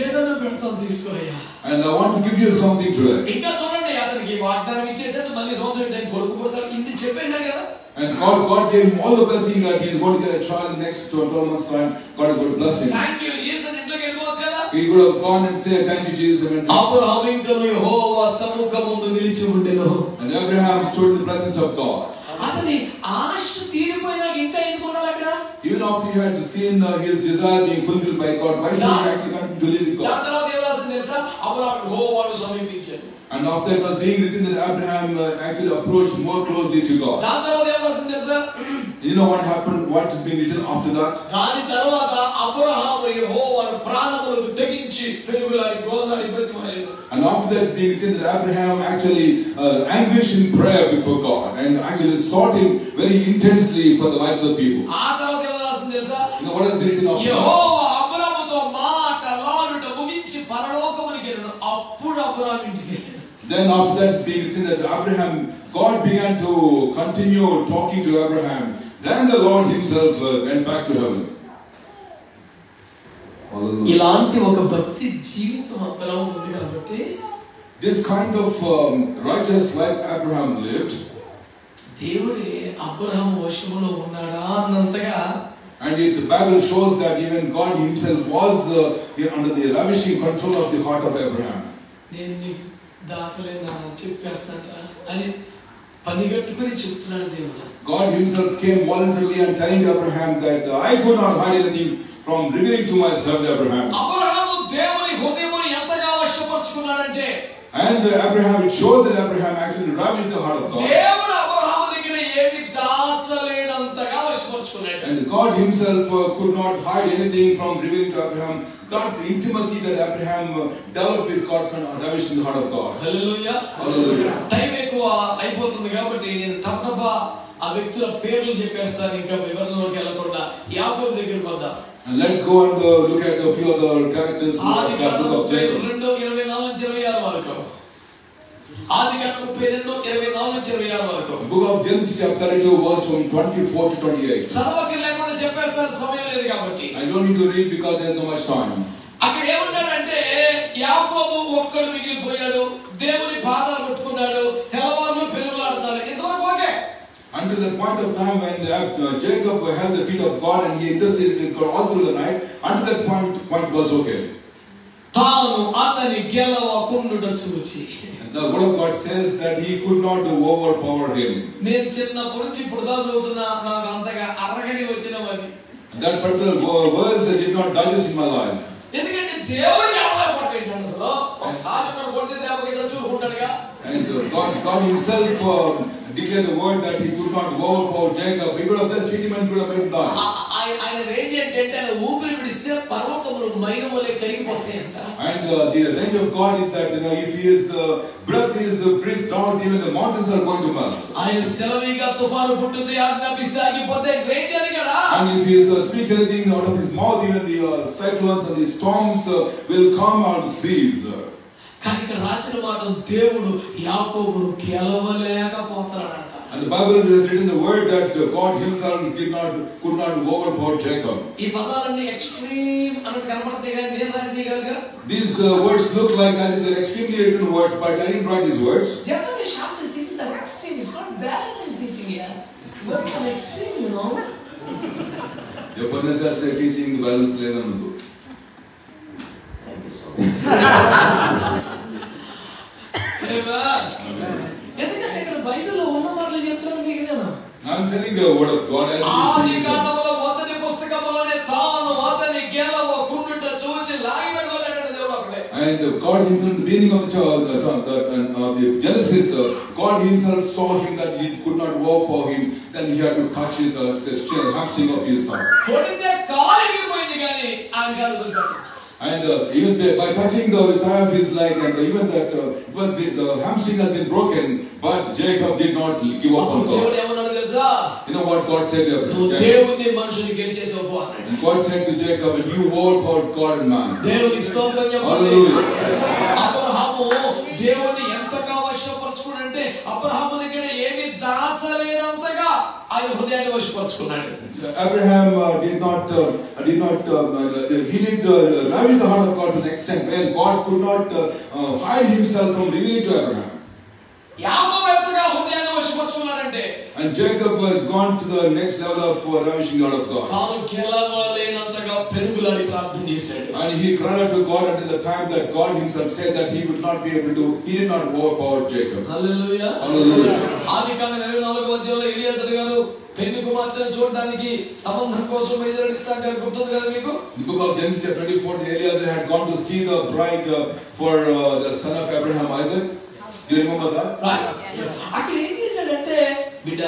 Speaker 1: ఏదైనా పెడతాను తీసుకోయ్యా.
Speaker 2: And I want to give you something today.
Speaker 1: ఇంకా చూడండి, అతనికి వాగ్దానం ఇచ్చేసాడు, మళ్ళీ సంవత్సరం time కొడుకు పుడతాడు, ఇది చెప్పేశాడు కదా.
Speaker 2: And God gave him all the blessing that he is going to get a child in the next 12 months time. God is going to bless him.
Speaker 1: Thank you Jesus, ఇంట్లోకి వెళ్ళిపోవచ్చు కదా.
Speaker 2: He could have gone and said, thank you Jesus.
Speaker 1: Abraham ఇంకను యెహోవా సముఖమందు నిలిచి ఉండెను.
Speaker 2: And Abraham stood in the presence of God.
Speaker 1: అతని ఆశ తీరిపోయినాక ఇంకా ఎందుకు ఉండాలి అక్కడ?
Speaker 2: Even after he had seen his desire being fulfilled by God, why should he actually continue to live with God?
Speaker 1: దాని తర్వాత ఏం రాసింది తెలుసా? అబ్రహాము యెహోవాను సమీపించాడు.
Speaker 2: And after it was being written that Abraham actually approached more closely to God.
Speaker 1: దాని తర్వాత ఏం రాసింది తెలుసా?
Speaker 2: You know what happened? What is being written after that?
Speaker 1: దాని తర్వాత అబ్రహాము యెహోవాను ప్రాణములకు తెగించి పెరుగులాడి గోసాడి బతిమాలాడు.
Speaker 2: And after that it's being written that Abraham actually anguished in prayer before God and actually sought him very intensely for the lives of people.
Speaker 1: ఆ తర్వాత ఏం రాసింది తెలుసా?
Speaker 2: You know what has been written after that?
Speaker 1: యెహోవా అబ్రహాముతో మాటలాడుట ముగించి పరలోకమునికి వెళ్ళాడు. అప్పుడు అబ్రహాము ఇంటికి వెళ్ళాడు.
Speaker 2: Then after that it's being written that God began to continue talking to Abraham. Then the Lord himself went back to heaven.
Speaker 1: ఇలాంటి ఒక భక్తి జీవితం అబ్రహాము ఉంది కాబట్టి
Speaker 2: this kind of righteous life Abraham lived,
Speaker 1: దేవుడే అబ్రహాము వశములో ఉన్నాడా అన్నంతగా.
Speaker 2: And the Bible shows that even God himself was under the ravishing control of the heart of Abraham.
Speaker 1: నేను నీకు దాచలేనా చెప్పేస్తాను అని పనిగట్టుకుని చెప్తున్నాడు దేవుడు.
Speaker 2: God himself came voluntarily and telling Abraham that I could not hide anything from revealing to my servant Abraham.
Speaker 1: Abraham దేవుని హృదయమును ఎంతగా వశపరుచుకున్నాడంటే,
Speaker 2: and Abraham, it shows that Abraham actually ravished the heart of God.
Speaker 1: దేవుడు అబ్రహాము దగ్గర ఏమీ దాచలేనంతగా వశపరుచుకున్నాడు.
Speaker 2: And God himself could not hide anything from revealing to Abraham. That intimacy that Abraham developed with God ravished the heart of God.
Speaker 1: Hallelujah.
Speaker 2: Hallelujah.
Speaker 1: Time ఎక్కువ అయిపోతుంది కాబట్టి నేను తప్పకుండా ఆ వ్యక్తుల పేర్లు చెప్పేస్తాను, ఇంకా వివరణలోకి వెళ్ళకుండా. యాకోబు దగ్గరికి వద్దాం.
Speaker 2: And let's go and look at a few other characters in the book of Jacob.
Speaker 1: 2:24-26 వరకు. ఆదికాండం 32:24-26 వరకు.
Speaker 2: Book of Genesis chapter 32 verse from 24 to 28.
Speaker 1: చదవకి లేకుండా చెప్పేస్తాను, సమయం లేదు కాబట్టి.
Speaker 2: I don't need to read because there is no much time.
Speaker 1: అక్కడ ఏమంటాడంటే, యాకోబు ఒక్కడు మిగిలిపోయాడు, దేవుని పాదాలు పట్టుకున్నాడు, తెల్లవారులు పెరుగులాడుతున్నాడు. ఇంతవరకు okay.
Speaker 2: Until that point of time when Jacob held the feet of God and he interceded with God all through the night, until that point was okay.
Speaker 1: తాను అతని గెలవకుండుట చూచి.
Speaker 2: The word of God says that he could not overpower him.
Speaker 1: నేను చిన్నప్పటి నుంచి ఇప్పుడు దాకా చదువుతున్నా, నాకు అంతగా అరగని వచ్చినవని.
Speaker 2: That particular verse did not digest in my life.
Speaker 1: ఎందుకంటే దేవుడికి అలవాటు అసలు సాధన కొడితే దేవుడికి చూసుకుంటాడుగా.
Speaker 2: And God himself declared the word that he could not overpower Jacob. He could have just hit him and could have made him die.
Speaker 1: ఆయన range ఏంటంటే ఆయన ఊపిరి విడిస్తే పర్వతములు మైనములే కరిగిపోతాయంట.
Speaker 2: And the range of God is that if his breath is breathed out, even the mountains are going to melt.
Speaker 1: ఆయన సెలవిగా తుఫాను పుట్టింది, ఆజ్ఞాపిస్తే ఆగిపోతే range అని కదా.
Speaker 2: And if he speaks anything out of his mouth, even the cyclones and the storms will come out cease.
Speaker 1: కానీ ఇక్కడ రాసిన మాట, దేవుడు యాకోబును గెలవలేకపోతాడంట.
Speaker 2: And the Bible has written the word that God himself could not overpower Jacob.
Speaker 1: ఈ పదాలన్నీ extreme అన్నట్టు కనబడతాయి కానీ నేను రాసినవి కాదు కదా.
Speaker 2: These words look like as if they're extremely written words, but I didn't write these words.
Speaker 1: Generally, Shastra teaching that extreme is not balanced in teaching here. But some extreme, you know.
Speaker 2: Japanese are teaching the balance ledanadu.
Speaker 1: Thank you so much. Amen. ఎందుకంటే ఇక్కడ బైబిల్లో ఉన్న మాటలు చెప్తాను మీకు నేను.
Speaker 2: I'm telling you the word of God as
Speaker 1: ఆదికాండములో మొదటి పుస్తకములోనే తాను అతని గెలవకుండుట చూచి లాగిపెట్టుకోలేడు దేవుడు అక్కడే.
Speaker 2: And God himself, the beginning of the Genesis, God himself saw him that he could not overpower him. Then he had to touch the hamstring of his son.
Speaker 1: కొడితే కాలికి పోయింది కానీ ఆయన కాలు దొరికాడు.
Speaker 2: And even by touching the thigh of his leg, and even that the hamstring has been broken, but Jacob did not give up on God.
Speaker 1: దేవుడు ఏమన్నాడు తెలుసా?
Speaker 2: You know what God said to
Speaker 1: నువ్వు
Speaker 2: Jacob?
Speaker 1: దేవుని మనుషుని గెలిచేసావు పో అన్నాడు.
Speaker 2: And God said to Jacob, and you overpowered God and man.
Speaker 1: దేవునికి స్తోత్రం చెప్పండి. అబ్రహాము దేవుని ఎంతగా వశపరుచుకున్నాడంటే అబ్రహాము దగ్గర ఏమీ దాచలేనంతగా ఆయన హృదయాన్ని వశపరుచుకున్నాడు.
Speaker 2: Abraham did not he did ravish the heart of God to an extent where God could not hide himself from revealing to Abraham.
Speaker 1: యాకోబు ఎంతగా హృదయాన్ని వశపరుచుకున్నాడంటే,
Speaker 2: and Jacob has gone to the next level of ravishing the heart of God.
Speaker 1: తాను గెలవలేనంతగా పెరుగులాడి ప్రార్థన చేశాడు.
Speaker 2: And he cried out to God until the time that God himself said that he would not be able to, he did not overpower Jacob.
Speaker 1: Hallelujah.
Speaker 2: Hallelujah.
Speaker 1: ఆదికాండం 24వ అధ్యాయంలో ఎలియాజరు గారు పెళ్లి కుమార్తెను చూడడానికి సంబంధం కోసం బయలుదేరి ఇస్సాకు గారు గుర్తుంది కదా మీకు?
Speaker 2: The book of Genesis chapter 24, Eliezer had gone to see the bride for the son of Abraham, Isaac. Do you remember that?
Speaker 1: Right? అక్కడ ఏం చేశాడంటే, బిడ్డ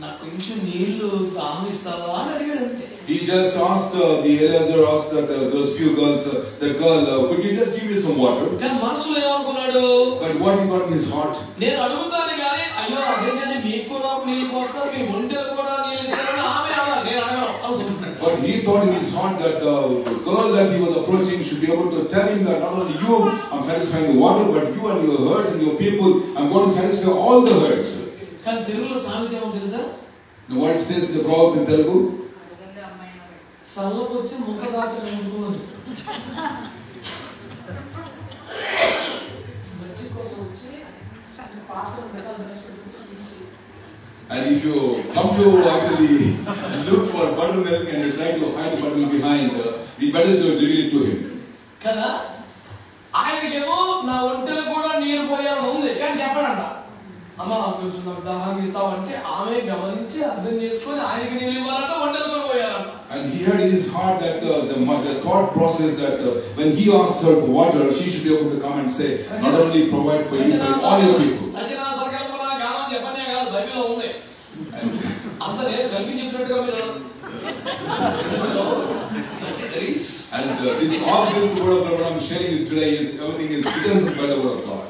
Speaker 1: నాకు కొంచెం నీళ్లు దాహమిస్తావా అని అడిగాడు అంతే.
Speaker 2: He just asked, Eliezer asked that those few girls, the girl, could you just give me some water?
Speaker 1: కానీ మనసులో ఏమనుకున్నాడు?
Speaker 2: But what he thought in his heart?
Speaker 1: నేను అడుగుతాను కానీ అయ్యో అదేంటంటే మీకు కూడా నీళ్ళు పోస్తారు, మీ ఒంటెలు కూడా నీళ్ళు ఇస్తారని ఆమె అన్నారు, నేను అడగను అనుకుంటున్నాడు.
Speaker 2: But he thought in his heart that the girl that he was approaching should be able to tell him that not only you, I'm satisfying the water, but you and your herds and your people, I'm going to satisfy all the herds.
Speaker 1: కానీ తెలుగులో సామెత ఏమో తెలుసా?
Speaker 2: Now what it says in the proverb in Telugu?
Speaker 1: సల్లకు వచ్చి ముఖ దాచడం ఎందుకు అని. మంచి కోసం వచ్చి పాత్ర పెట్టాలి.
Speaker 2: And if you come to actually look for buttermilk and you try to hide the buttermilk behind, we better to reveal it to him.
Speaker 1: కదా ఆయనకేమో నా ఒంటెలు కూడా నీరు పోయాలని ఉంది కానీ చెప్పడంట. అమ్మ కొంచెం నాకు దాహం ఇస్తామంటే ఆమె గమనించి అర్థం చేసుకొని ఆయనకి నీళ్ళు ఇవ్వాలంట, ఒంటెలు కూడా పోయాలంట.
Speaker 2: And he had in his heart that the thought process that when he asked her for water, she should be able to come and say, not only provide for you, but all your people.
Speaker 1: రచనా సంకల్పన గానం చెప్పనే కాదు, బైబిల్లో ఉంది. అంత నేను కల్పించినట్టుగా మీరు so that's the reason.
Speaker 2: And all this word of God what I'm sharing is today is everything is written by the word of God.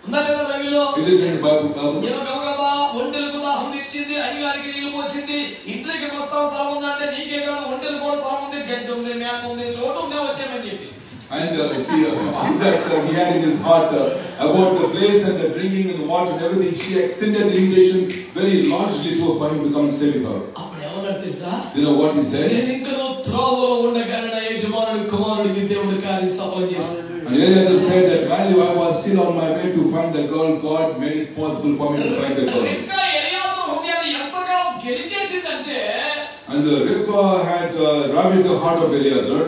Speaker 1: ఉందా లేదా బైబిల్లో?
Speaker 2: Is it in the Bible?
Speaker 1: నేను గబగబా ఒంటెలకు దాహం తెచ్చింది, అయ్యగారికి నీళ్లు పోసింది, ఇంట్లోకి వస్తావు స్థలం ఉందంటే నీకే కాదు ఒంటెలు కూడా స్థలం ఉంది, గడ్డి ఉంది, మేత ఉంది, చోటు ఉంది, వచ్చామని చెప్పి.
Speaker 2: And see, on that he had in his heart about the place and the drinking and the water and everything, she extended the invitation very largely to for him to come and stay with her.
Speaker 1: అప్పుడు ఏమన్నాడు తెలుసా?
Speaker 2: You know what he said?
Speaker 1: నేను ఇంకా త్రోవలో ఉండగానే నా యజమానుడి కుమారుడికి దేవుడి కార్యం సఫలం చేశాడు.
Speaker 2: And Eliezer said that while I was still on my way to find the girl, God made it possible for me to find the girl.
Speaker 1: ఇంకా ఎలియాజరు హృదయాన్ని ఎంతగా గెలిచేసిందంటే,
Speaker 2: And Rivka had ravished the heart of Eliezer.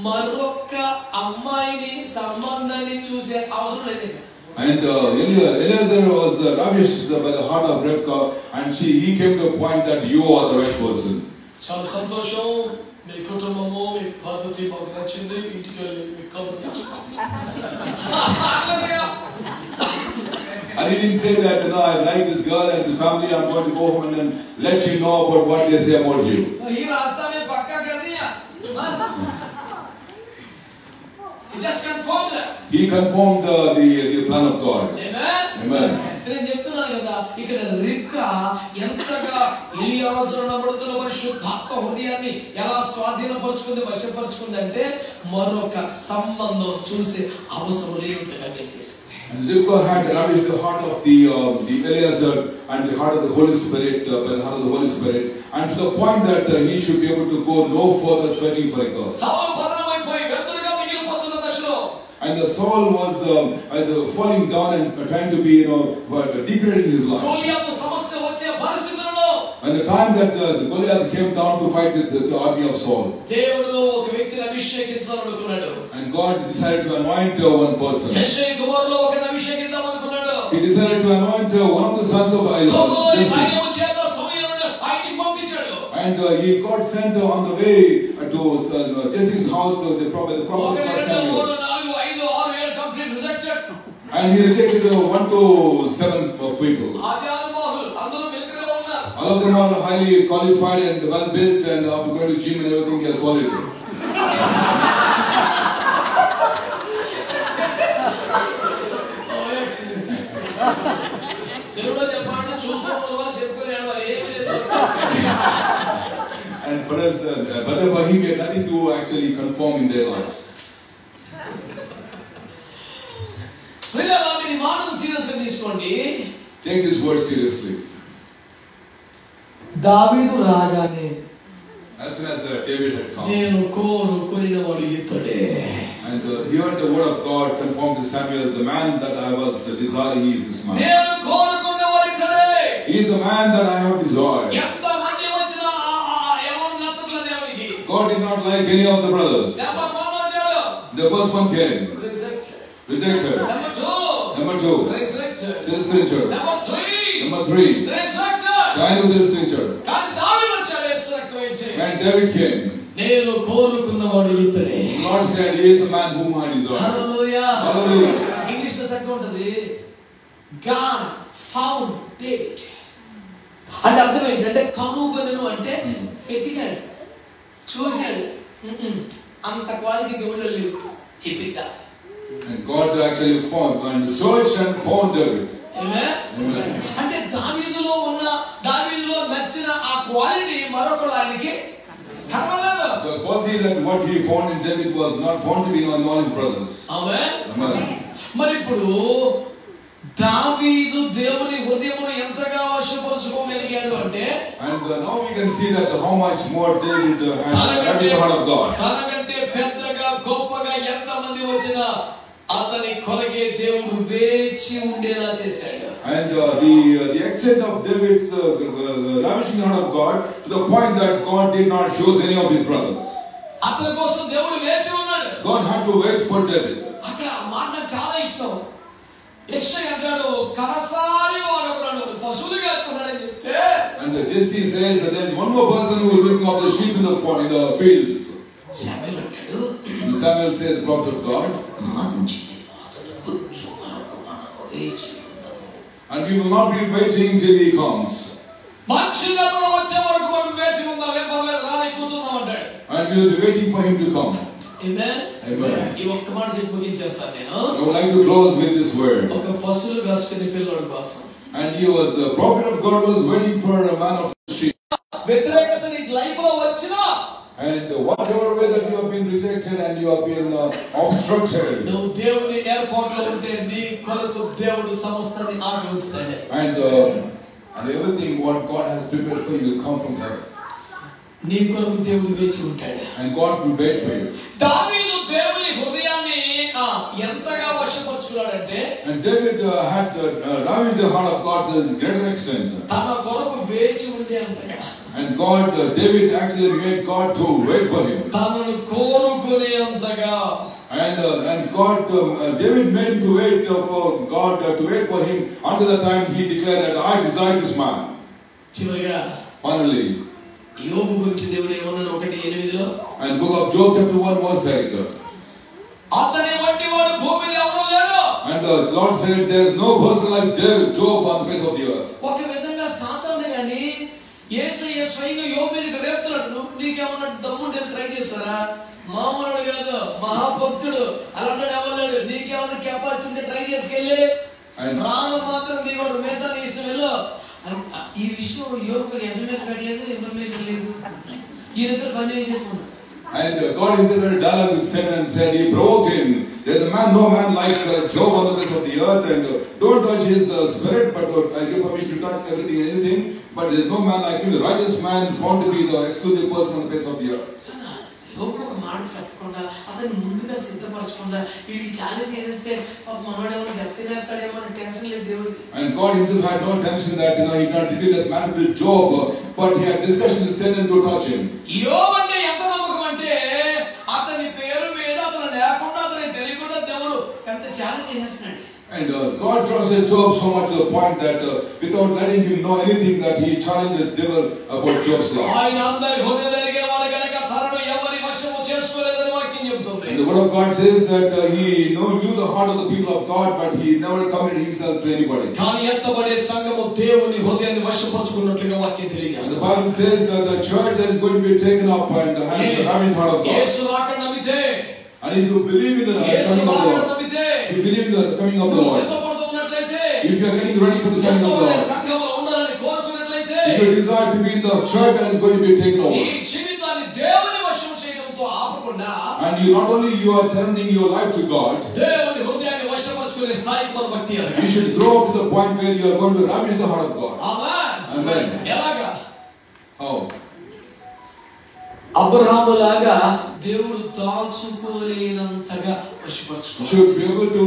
Speaker 1: మరొక అమ్మాయిని సంబంధాన్ని చూసే అవసరం లేదు.
Speaker 2: And Eliezer was ravished by the heart of Rivka, and he came to a point that you are the right person.
Speaker 1: చాలా సంతోషం, మీ కుటుంబము మీ పద్ధతి మాకు నచ్చింది, ఇంటికి వెళ్ళి మీ కబుర్ చేస్తాం.
Speaker 2: And he didn't say that, I like this girl and this family, I'm going to go home and then let you know about what they say about you.
Speaker 1: ఈ రాస్తా మే పక్కా కర్ దియా. He just confirmed that.
Speaker 2: He confirmed the plan of God.
Speaker 1: Amen.
Speaker 2: Amen.
Speaker 1: నేను చెప్తున్నాను కదా, ఇక్కడ రిబ్కా ఎంతగా ఎలియాజరు నబడుతున్న పరిశుద్ధాత్మ హృదయాన్ని ఎలా స్వాధీనపరుచుకుంది, వశపరుచుకుంది అంటే మరొక సంబంధం చూసే అవసరం లేనంతగా చేసింది.
Speaker 2: And Rivka had ravished the heart of the Eliezer and the heart of the Holy Spirit, by the heart of the Holy Spirit, and to the point that he should be able to go no further searching for a girl.
Speaker 1: సౌలు పతనమైపోయి గంతులుగా మిగిలిపోతున్న దశలో,
Speaker 2: And the Saul was falling down and trying to be, degrading his life.
Speaker 1: గోలియాతు సమస్య వచ్చే పరిస్థితులలో,
Speaker 2: And the time that the Goliath came down to fight with the army of Saul,
Speaker 1: దేవుడు ఒక వ్యక్తిని అభిషేకించాలనుకున్నాడు.
Speaker 2: and God decided to anoint one person.
Speaker 1: యెషై కుమారులో ఒకరిని అభిషేకిద్దామనుకున్నాడు.
Speaker 2: He decided to anoint one of the sons of Jesse. And he got sent on the way to Jesse's house, the prophet Samuel. And he rejected 1 to 7 people. All of them are highly qualified and well built and are going to gym and everything, they are solid. And for us, Brother Fahim, we had nothing to actually conform in their lives. Take this word seriously.
Speaker 1: దావీదు రాగానే,
Speaker 2: as soon as David had come,
Speaker 1: నేను కోరినవాడు ఇతడే.
Speaker 2: And he heard the word of God confirmed to Samuel, the man that I was desiring, he is this man.
Speaker 1: నేను కోరుకున్నవాడు ఇతడే.
Speaker 2: He is the man that I have desired.
Speaker 1: ఎంత మంది వచ్చినా ఎవరు నచ్చట్లేదు దేవునికి.
Speaker 2: God did not like any of the brothers. The first one came, rejected. Number two, disrespected. Number three, kind with disrespected. When David came,
Speaker 1: నేను కోరుకున్నవాడు ఇతడే.
Speaker 2: God said, he is the man whom I desire.
Speaker 1: Hallelujah.
Speaker 2: Hallelujah.
Speaker 1: English లో sect ఉంటది, God found David. అంటే అర్థం ఏంటంటే కనుగొనను అంటే వెతికాడు, చూశాడు, అంత క్వాలిటీ దేవుడు లేదు.
Speaker 2: And God actually found and searched and found David.
Speaker 1: Amen.
Speaker 2: Amen.
Speaker 1: అంటే దావీదులో నచ్చిన ఆ క్వాలిటీ మరొకరికి కనబడలేదు.
Speaker 2: The quality that what he found in David was not found to be in all his brothers.
Speaker 1: Amen.
Speaker 2: Amen.
Speaker 1: మరి ఇప్పుడు దావీదు దేవుని హృదయమును ఎంతగా వశపరచుకోగలిగాడు అంటే,
Speaker 2: and now we can see that how much more David had the heart of God.
Speaker 1: తనకంటే పెద్దగా గొప్పగా ఎంతమంది వచ్చినా అతని కొరకే దేవుడు వేచి ఉండేలా చేశాడు.
Speaker 2: And the extent of David's ravishing heart of God to the point that God did not choose any of his brothers.
Speaker 1: అతని కోసం దేవుడు వేచి ఉన్నాడు.
Speaker 2: God had to wait for David.
Speaker 1: అక్కడ ఆ మాట నాకు చాలా ఇష్టం. యెషయా అంటాడు కడసారి వాడు ఒకడు పశువులు కాచుకున్నాడని చెప్తే,
Speaker 2: And Jesse says that there is one more person who is looking after the sheep in the fields.
Speaker 1: సమయలు అంటాడు,
Speaker 2: And Samuel says, the prophet of God,
Speaker 1: మంచిది అతను వచ్చు వరకు మనం వేచి ఉందాము.
Speaker 2: and we will not be waiting till he comes.
Speaker 1: మంచిగా వచ్చే వరకు మనం వేచి ఉందాం, ఏం పర్లేదు రాని కూర్చుందాం అంటాడు.
Speaker 2: And we will be waiting for him to come.
Speaker 1: Amen.
Speaker 2: Amen.
Speaker 1: ఈ ఒక్క మాట చెప్పి ముగించేస్తాను నేను.
Speaker 2: I would like to close with this word.
Speaker 1: ఒక పశువులు కాసుకునే పిల్లోడి కోసం.
Speaker 2: And he was, the prophet of God was waiting for a man of sheep.
Speaker 1: వ్యతిరేకత నీ లైఫ్ లో వచ్చినా,
Speaker 2: And whatever way that you have been rejected and you have been obstructed.
Speaker 1: నువ్వు దేవుని ఏర్పాటులో ఉంటే నీ కొరకు దేవుడు సమస్తాన్ని ఆగి ఉంచుతాడు.
Speaker 2: And everything what God has prepared for you will come from heaven.
Speaker 1: నీ కొరకు దేవుడు వేచి ఉంటాడు.
Speaker 2: And God will wait for you.
Speaker 1: దావీదు దేవుని హృదయాన్ని ఎంతగా వశపరుచుకున్నాడంటే,
Speaker 2: And David had ravished the heart of God to a greater extent.
Speaker 1: తన కొరకు వేచి ఉండే అంతగా.
Speaker 2: And David actually made God to wait for him.
Speaker 1: తనను కోరుకునే అంతగా.
Speaker 2: And David made him to wait for God to wait for him until the time he declared that I desire this man.
Speaker 1: చివరిగా
Speaker 2: Finally,
Speaker 1: యోబు గురించి దేవుడు ఏమన్నాడు 1:8లో,
Speaker 2: and book of Job chapter 1 verse 8.
Speaker 1: అతని వంటి వాడు భూమి మీద ఎవరు లేరు.
Speaker 2: And the Lord said there is no person like Job on the face of the earth.
Speaker 1: ఒక విధంగా సాతాను గాని యేసయ్య స్వయంగా యోబు మీదకి రేపుతున్నాడు. నీకేమన్నా దమ్ముంటే ట్రై చేస్తారా? మామూలుడు కాదు, మహాభక్తుడు. అలాంటి ఎవరు నీకేమన్నా కెపాసిటీ ఉంటే ట్రై చేసుకెళ్ళి ప్రాణం మాత్రం దిగడు, మిగతా నీ ఇష్టం వెళ్ళు. ఈ విషయం యోబుకు SMS పెట్టలేదు, ఇన్ఫర్మేషన్ లేదు. ఈ దగ్గర పని చేసేసుకున్నాడు.
Speaker 2: And God himself had a dialogue with Satan and said, he provoked him. There is no man like Job on the face of the earth, and don't touch his spirit, but I give permission to touch everything, anything. But there is no man like him, the righteous man found to be the exclusive person on the face of the earth.
Speaker 1: యోబు ఒక మాట చెప్పకుండా, అతను ముందుగా సిద్ధపరచకుండా, వీడికి challenge చేసేస్తే మనోడేమో దెబ్బతినేస్తాడేమో అని tension లేదు దేవుడికి.
Speaker 2: And God himself had no tension that he did not reveal that matter to Job, but he had discussion with Satan to touch him.
Speaker 1: యోబు అంటే ఎంత నమ్మకం అంటే, అతని పేరు మీద అతను లేకుండా అతనికి తెలియకుండా దేవుడు ఎంత ఛాలెంజ్ చేసేస్తున్నాడు.
Speaker 2: And God trusted Job so much to the point that without letting him know anything, that he challenged this devil about Job's life.
Speaker 1: ఆయన అందరి హృదయాలు ఎరిగేవాడు కనుక తనను ఎవరి వశము చేసుకోలేదని వాక్యం చెబుతుంది.
Speaker 2: And the word of God says that he knew the heart of the people of God, but he never committed himself to anybody.
Speaker 1: కానీ ఎత్తబడే సంఘము దేవుని హృదయాన్ని వశపరుచుకున్నట్లుగా వాక్యం తెలియజేస్తుంది.
Speaker 2: The Bible says that the church that is going to be taken up and having the heart of God.
Speaker 1: యేసు రాకడ నమ్మితే,
Speaker 2: And if you believe in the
Speaker 1: Yesu
Speaker 2: coming of the
Speaker 1: రాకడ
Speaker 2: Lord,
Speaker 1: నమ్మితే,
Speaker 2: if you believe in the coming of the
Speaker 1: నువ్వు
Speaker 2: Lord,
Speaker 1: సిద్ధపడుతున్నట్లయితే,
Speaker 2: if you are getting ready for the coming of the
Speaker 1: ఎత్తబడే
Speaker 2: Lord,
Speaker 1: సంఘములో ఉండాలని కోరుకున్నట్లయితే,
Speaker 2: if you desire to be in the church that is going to be taken
Speaker 1: ఈ
Speaker 2: over,
Speaker 1: జీవితాన్ని దేవుని వశము చేయడంతో ఆపకుండా,
Speaker 2: and you not only you are surrendering your life to God,
Speaker 1: దేవుని హృదయాన్ని వశపరుచుకునే స్థాయికి మన భక్తి ఎదగాలి.
Speaker 2: you should grow up to the point where you are going to ravish the heart of God.
Speaker 1: Amen.
Speaker 2: Amen.
Speaker 1: ఎలాగా?
Speaker 2: How?
Speaker 1: అబ్రహాము లాగా దేవుడు దాచుకోలేనంతగా వశపరుచుకున్నాడు.
Speaker 2: Should be able to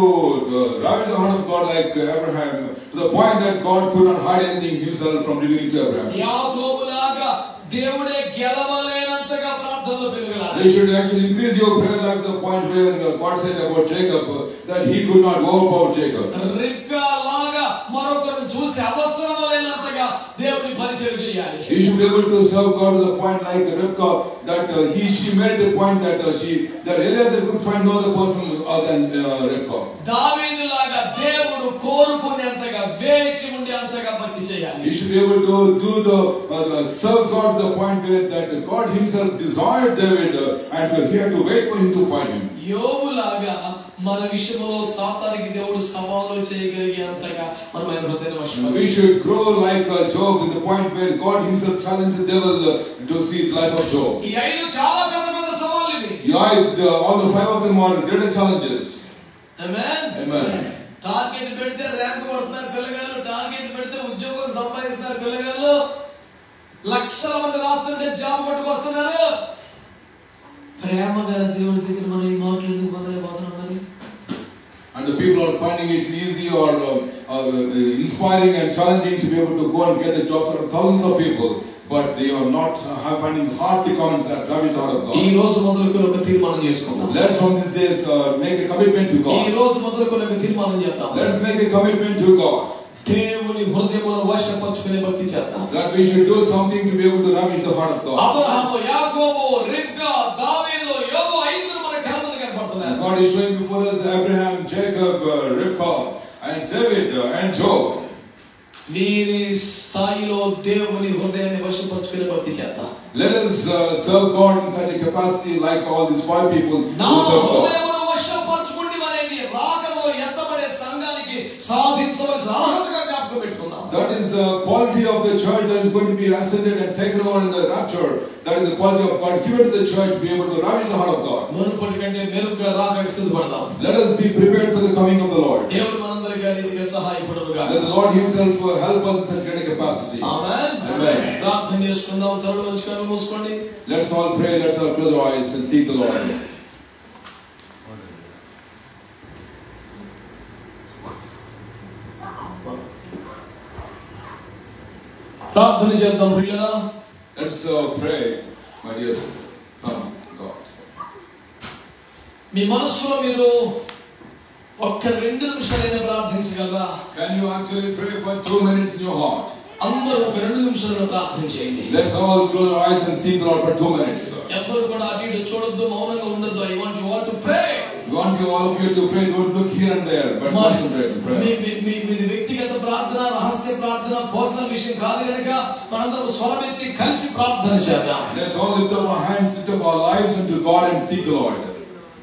Speaker 2: ravish the heart of God like Abraham, to the point that God could not hide anything himself from revealing to Abraham.
Speaker 1: యాకోబు లాగా దేవుడే గెలవలేనంతగా ప్రార్థనలో పెరగాలి.
Speaker 2: They should actually increase your prayer life to the point where God said about Jacob that he could not go about Jacob.
Speaker 1: రిబ్కా లాగా మరొకరిని చూసి అవసరం లేనంతగా దేవుని పరిచయం చేయాలి.
Speaker 2: You should be able to serve God to the point like Rebekah, that she made the point that Eliezer could find no other person other than Rebekah.
Speaker 1: దావీదు లాగా దేవుడు కోరుకునేంతగా వేచి ఉండేంతగా భక్తి చేయాలి.
Speaker 2: You should be able to do serve God to the point where that God himself desired David and he had to wait for him to find him.
Speaker 1: యోబు లాగా మన విషయంలో సాతానికి దేవుడు సవాలు చేయగలిగేంతగా మనం ఆయన హృదయాన్ని వశపరచుకోవాలి.
Speaker 2: We should grow like Job in the point where God himself challenged the devil to see the life of Job.
Speaker 1: ఈ 5 చాలా పెద్ద పెద్ద సవాళ్ళు ఇవి.
Speaker 2: All the 5 of them are greater challenges.
Speaker 1: Amen.
Speaker 2: Amen.
Speaker 1: Target పెడితే ర్యాంక్ కొడుతున్నారు పిల్లగాళ్ళు, target పెడితే ఉద్యోగం సంపాదిస్తున్నారు పిల్లగాళ్ళు, లక్షల మంది రాస్తుంటే జాబ్ కొట్టుకొస్తున్నారు. ప్రేమగా దేవుడి దగ్గర మనం ఈ మాటలు ఎందుకు పొందలేకపోతున్నాం? మరి
Speaker 2: are finding it easy or inspiring and challenging to be able to go and get the jobs for thousands of people, but they are not finding it hard to come and ravish the heart of God.
Speaker 1: ఈ రోజు మొదలుకొని ఒక తీర్మానం చేసుకుందాం.
Speaker 2: Let's from these days make a commitment to
Speaker 1: ఈ
Speaker 2: God.
Speaker 1: రోజు మొదలుకొని ఒక తీర్మానం చేద్దాం.
Speaker 2: Let's make a commitment to God.
Speaker 1: దేవుని హృదయమును వశపరచుకునే భక్తి చేద్దాం.
Speaker 2: That we should do something to be able to ravish the heart of God.
Speaker 1: Abraham, యాకోబు, రిబ్కా, దావీదు, యోబు ఐదుగురు మన కళ్ళ ముందు కనపడుతున్నారు.
Speaker 2: God is showing before us Abraham, Jacob, Ribka, and David and Job.
Speaker 1: వీరి స్థాయిలో దేవుని హృదయాన్ని వశపరచుకునే భక్తి చేద్దాం.
Speaker 2: Let us serve God in such a capacity like all these 5 people
Speaker 1: నా
Speaker 2: who serve God.
Speaker 1: హృదయమును వశపరచుకోండి అనేది రాకలో ఎత్తబడే సంఘానికి సాధించవలసిన అర్హతగా జ్ఞాపకం పెట్టుకుందాం.
Speaker 2: That is the quality of the church that is going to be ascended and taken over in the rapture. That is the quality of God given to the church to be able to ravish the heart of God.
Speaker 1: మునుపటి కంటే మెరుగ్గా రాకడానికి సిద్ధపడదాం.
Speaker 2: Let us be prepared for the coming of the Lord.
Speaker 1: దేవుడు మనందరికీ అన్నిటికీ సహాయపడునుగాక.
Speaker 2: Let the Lord himself help us in such great capacity.
Speaker 1: Amen.
Speaker 2: Amen.
Speaker 1: ప్రార్థన చేసుకుందాం. తలలు వంచి కళ్ళు మూసుకోండి.
Speaker 2: Let's all pray. Let's all close our eyes and seek the Lord.
Speaker 1: ప్రార్థన చేద్దాం ప్రియులారా.
Speaker 2: Let's pray, my dear son, God.
Speaker 1: మీ మనస్సులో మీరు ఒక్క 2 నిమిషాలైనా ప్రార్థించగలరా?
Speaker 2: Can you actually pray for 2 minutes in your heart?
Speaker 1: అందరూ ఒక 2 నిమిషాలు ప్రార్థన చేయండి.
Speaker 2: Let's all close our eyes and seek the Lord for 2 minutes.
Speaker 1: ఎవరు కూడా అటు ఇటు చూడొద్దు, మౌనంగా ఉండొద్దు. I want you all to pray.
Speaker 2: We want you all of you to pray. Don't look here and there, but concentrate and pray.
Speaker 1: మీది వ్యక్తిగత ప్రార్థన, రహస్య ప్రార్థన, పర్సనల్ విషయం కాదు కనుక మనందరం స్వరమెత్తి కలిసి ప్రార్థన చేద్దాం.
Speaker 2: Let's all lift up our hands, lift up our lives unto God and seek the Lord.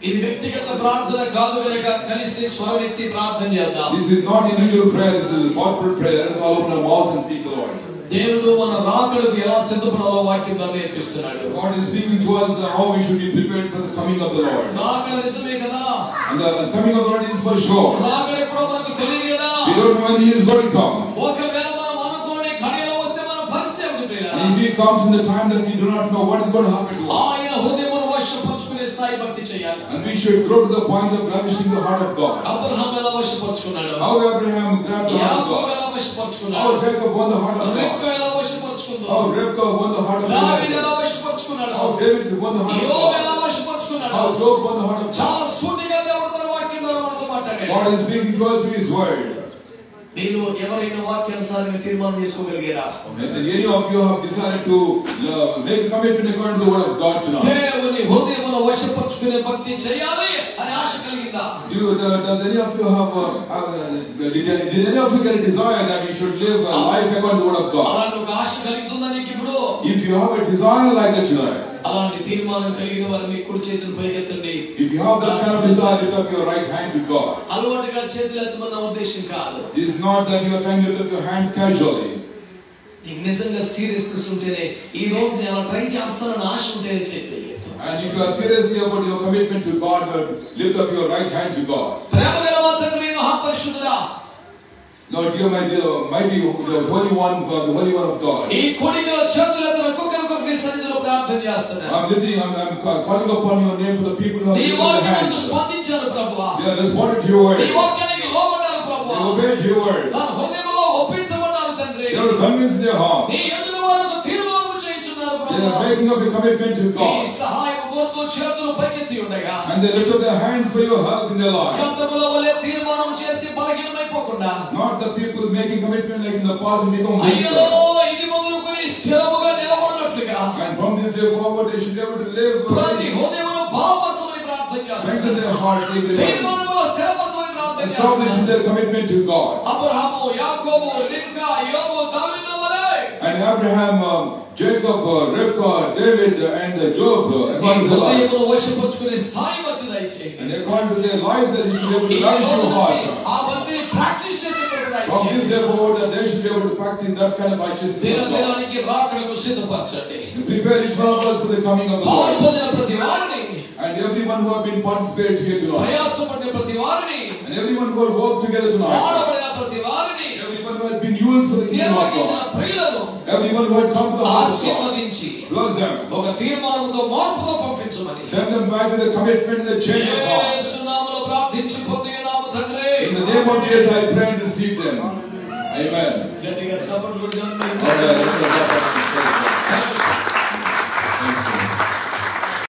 Speaker 1: ఇది వ్యక్తిగత ప్రార్థన కాదు కనుక కలిసి స్వరమెత్తి ప్రార్థన చేద్దాం.
Speaker 2: This is not individual prayer, this is corporate prayer. Let us all open our mouths and seek the Lord.
Speaker 1: దేవుడు మన రాకడకు ఎలా సిద్ధపడాలో వాక్యం ద్వారా నేర్పిస్తున్నాడు.
Speaker 2: God is speaking to us how we should be prepared for the coming of the Lord.
Speaker 1: రాకడ నిజమే కదా.
Speaker 2: And the coming of the Lord is for sure.
Speaker 1: రాకడ ఎప్పుడో మనకు తెలియదు కదా.
Speaker 2: We don't know when he is going to come.
Speaker 1: ఒకవేళ మనం అనుకోని ఘడియలో వస్తే మన పరిస్థితి ఏమిటి ప్రియులారా?
Speaker 2: And if he comes in the time that we do not know what is going to happen to us.
Speaker 1: ఆయన హృదయమును వశపరచుకునే స్థాయి భక్తి చేయాలి.
Speaker 2: And we should grow to the point of ravishing the heart of God.
Speaker 1: Abraham ఎలా వశపరచుకున్నాడు?
Speaker 2: How Abraham grabbed the heart of
Speaker 1: యాకోబు
Speaker 2: God.
Speaker 1: ఎలా వశపరచుకున్నాడు?
Speaker 2: How Jacob won the heart of God.
Speaker 1: రిబ్కా ఎలా వశపరచుకుందో?
Speaker 2: How Ribka won the heart of
Speaker 1: దావీదు ఎలా
Speaker 2: God.
Speaker 1: వశపరచుకున్నాడు?
Speaker 2: How David won the heart of
Speaker 1: యోబు ఎలా
Speaker 2: God.
Speaker 1: వశపరచుకున్నాడు?
Speaker 2: How Job won the heart of God.
Speaker 1: చాలా సూటిగా దేవుడు తన వాక్యం ద్వారా మనతో మాట్లాడాడు.
Speaker 2: God is speaking to us through his word.
Speaker 1: మీరు ఎవరైనా వాక్యానుసారంగా తీర్మానం చేసుకోగలిగారా?
Speaker 2: And any of you have decided to make a commitment according to the word of God tonight.
Speaker 1: దేవుని హృదయమును వశపరచుకునే భక్తి చేయాలి అని ఆశ కలిగిందా?
Speaker 2: Does any of you have did any of you get a desire that you should live a life according to the word of God?
Speaker 1: అలాంటి ఒక ఆశ కలుగుతుందా నీకు ఇప్పుడు?
Speaker 2: If you have a desire like that tonight,
Speaker 1: అలాంటి తీర్మానం కలిగిన వారు మీ కుడి చేతులు పైకెత్తండి.
Speaker 2: if you have that kind of desire, lift up your right hand to God.
Speaker 1: అలవాటుగా చేతులు ఎత్తమన్న ఉద్దేశం కాదు.
Speaker 2: It is not that you are trying to lift up your hands casually.
Speaker 1: నీకు నిజంగా సీరియస్నెస్ ఉంటేనే ఈ రోజు నేను అలా ట్రై చేస్తానని ఆశ ఉంటేనే చేతులు ఎత్తు.
Speaker 2: And if you are seriously about your commitment to God, lift up your right hand to God.
Speaker 1: ప్రేమ గల మా తండ్రి మహాపరిశుద్ధుడా,
Speaker 2: Lord, you are my mighty, the Holy One, God, the Holy One of God.
Speaker 1: ఈ కొడిగా చేతులు ఎత్తిన ఒక్కొక్కరికి నీ సన్నిధిలో ప్రార్థన చేస్తున్నాను.
Speaker 2: I'm calling upon your name for the people who have
Speaker 1: నీ
Speaker 2: lifted their
Speaker 1: వాక్యానికి
Speaker 2: hands.
Speaker 1: స్పందించారు ప్రభువా.
Speaker 2: They have responded to your word.
Speaker 1: నీ వాక్యానికి లోబడ్డారు ప్రభువా.
Speaker 2: They obeyed your word.
Speaker 1: తన హృదయంలో ఒప్పించబడ్డారు తండ్రి.
Speaker 2: They were convinced in their heart.
Speaker 1: నీ ఎదురు వారు తీర్మానం చేయించున్నారు
Speaker 2: They are
Speaker 1: ప్రభువా.
Speaker 2: making up a commitment to
Speaker 1: నీ
Speaker 2: God.
Speaker 1: సహాయం కోరుతూ చేతులు పైకెత్తి ఉండగా
Speaker 2: And they lift up their hands for your help in their lives.
Speaker 1: గతంలో వలె తీర్మానం చేసి బలహీనమైపోకుండా,
Speaker 2: Not the people making commitment like in the past and become
Speaker 1: అయ్యో
Speaker 2: weaker.
Speaker 1: ఇది మొదలుకొని స్థిరముగా నిలబడినట్లుగా
Speaker 2: And from this day forward they should be able to live.
Speaker 1: ప్రతి హృదయంలో బలపరచమని ప్రార్థన
Speaker 2: Strengthen
Speaker 1: చేస్తున్నాను.
Speaker 2: their hearts every day.
Speaker 1: తీర్మానంలో స్థిరపరచమని ప్రార్థన
Speaker 2: Establishing
Speaker 1: చేస్తున్నాను.
Speaker 2: their commitment to God.
Speaker 1: Abraham, యాకోబు, రిబ్కా, యోబు, దావీదుల వలె
Speaker 2: And Abraham, Jacob, Ribka, David, and Job,
Speaker 1: నీ
Speaker 2: according to their lives.
Speaker 1: హృదయమును వశపరచుకునే స్థాయి భక్తి దయచేయండి.
Speaker 2: And according to their lives, that you should be able
Speaker 1: ఈ
Speaker 2: to nourish
Speaker 1: రోజు
Speaker 2: your
Speaker 1: నుంచి
Speaker 2: heart.
Speaker 1: ఆ భక్తిని ప్రాక్టీస్ చేసేటప్పుడు
Speaker 2: From
Speaker 1: దయచేయండి.
Speaker 2: this day forward, that they should be able to practice that kind of righteousness. of God.
Speaker 1: దినానికి రాకడకు సిద్ధపరచండి.
Speaker 2: And prepare each one of us for the coming of the
Speaker 1: పాలు
Speaker 2: Lord.
Speaker 1: పొందిన ప్రతి వారిని,
Speaker 2: And everyone who have been participating here tonight.
Speaker 1: ప్రయాసపడిన ప్రతి వారిని,
Speaker 2: And everyone who have worked together tonight.
Speaker 1: వాడబడిన ప్రతి వారిని,
Speaker 2: Everyone who has been used for the kingdom of
Speaker 1: నిర్వహించిన
Speaker 2: God.
Speaker 1: ప్రియులను
Speaker 2: Everyone who had come to the house of God.
Speaker 1: ఆశీర్వదించి
Speaker 2: Bless them.
Speaker 1: ఒక తీర్మానంతో మార్పుతో పంపించమని
Speaker 2: Send them back with a commitment and a change of heart.
Speaker 1: యేసు నామములో ప్రార్థించి పొంది నామ తండ్రి.
Speaker 2: In the name of Jesus, I pray and receive them. Amen.
Speaker 1: గట్టిగా చప్పట్లు కొడదాం.
Speaker 2: All right, let's go back.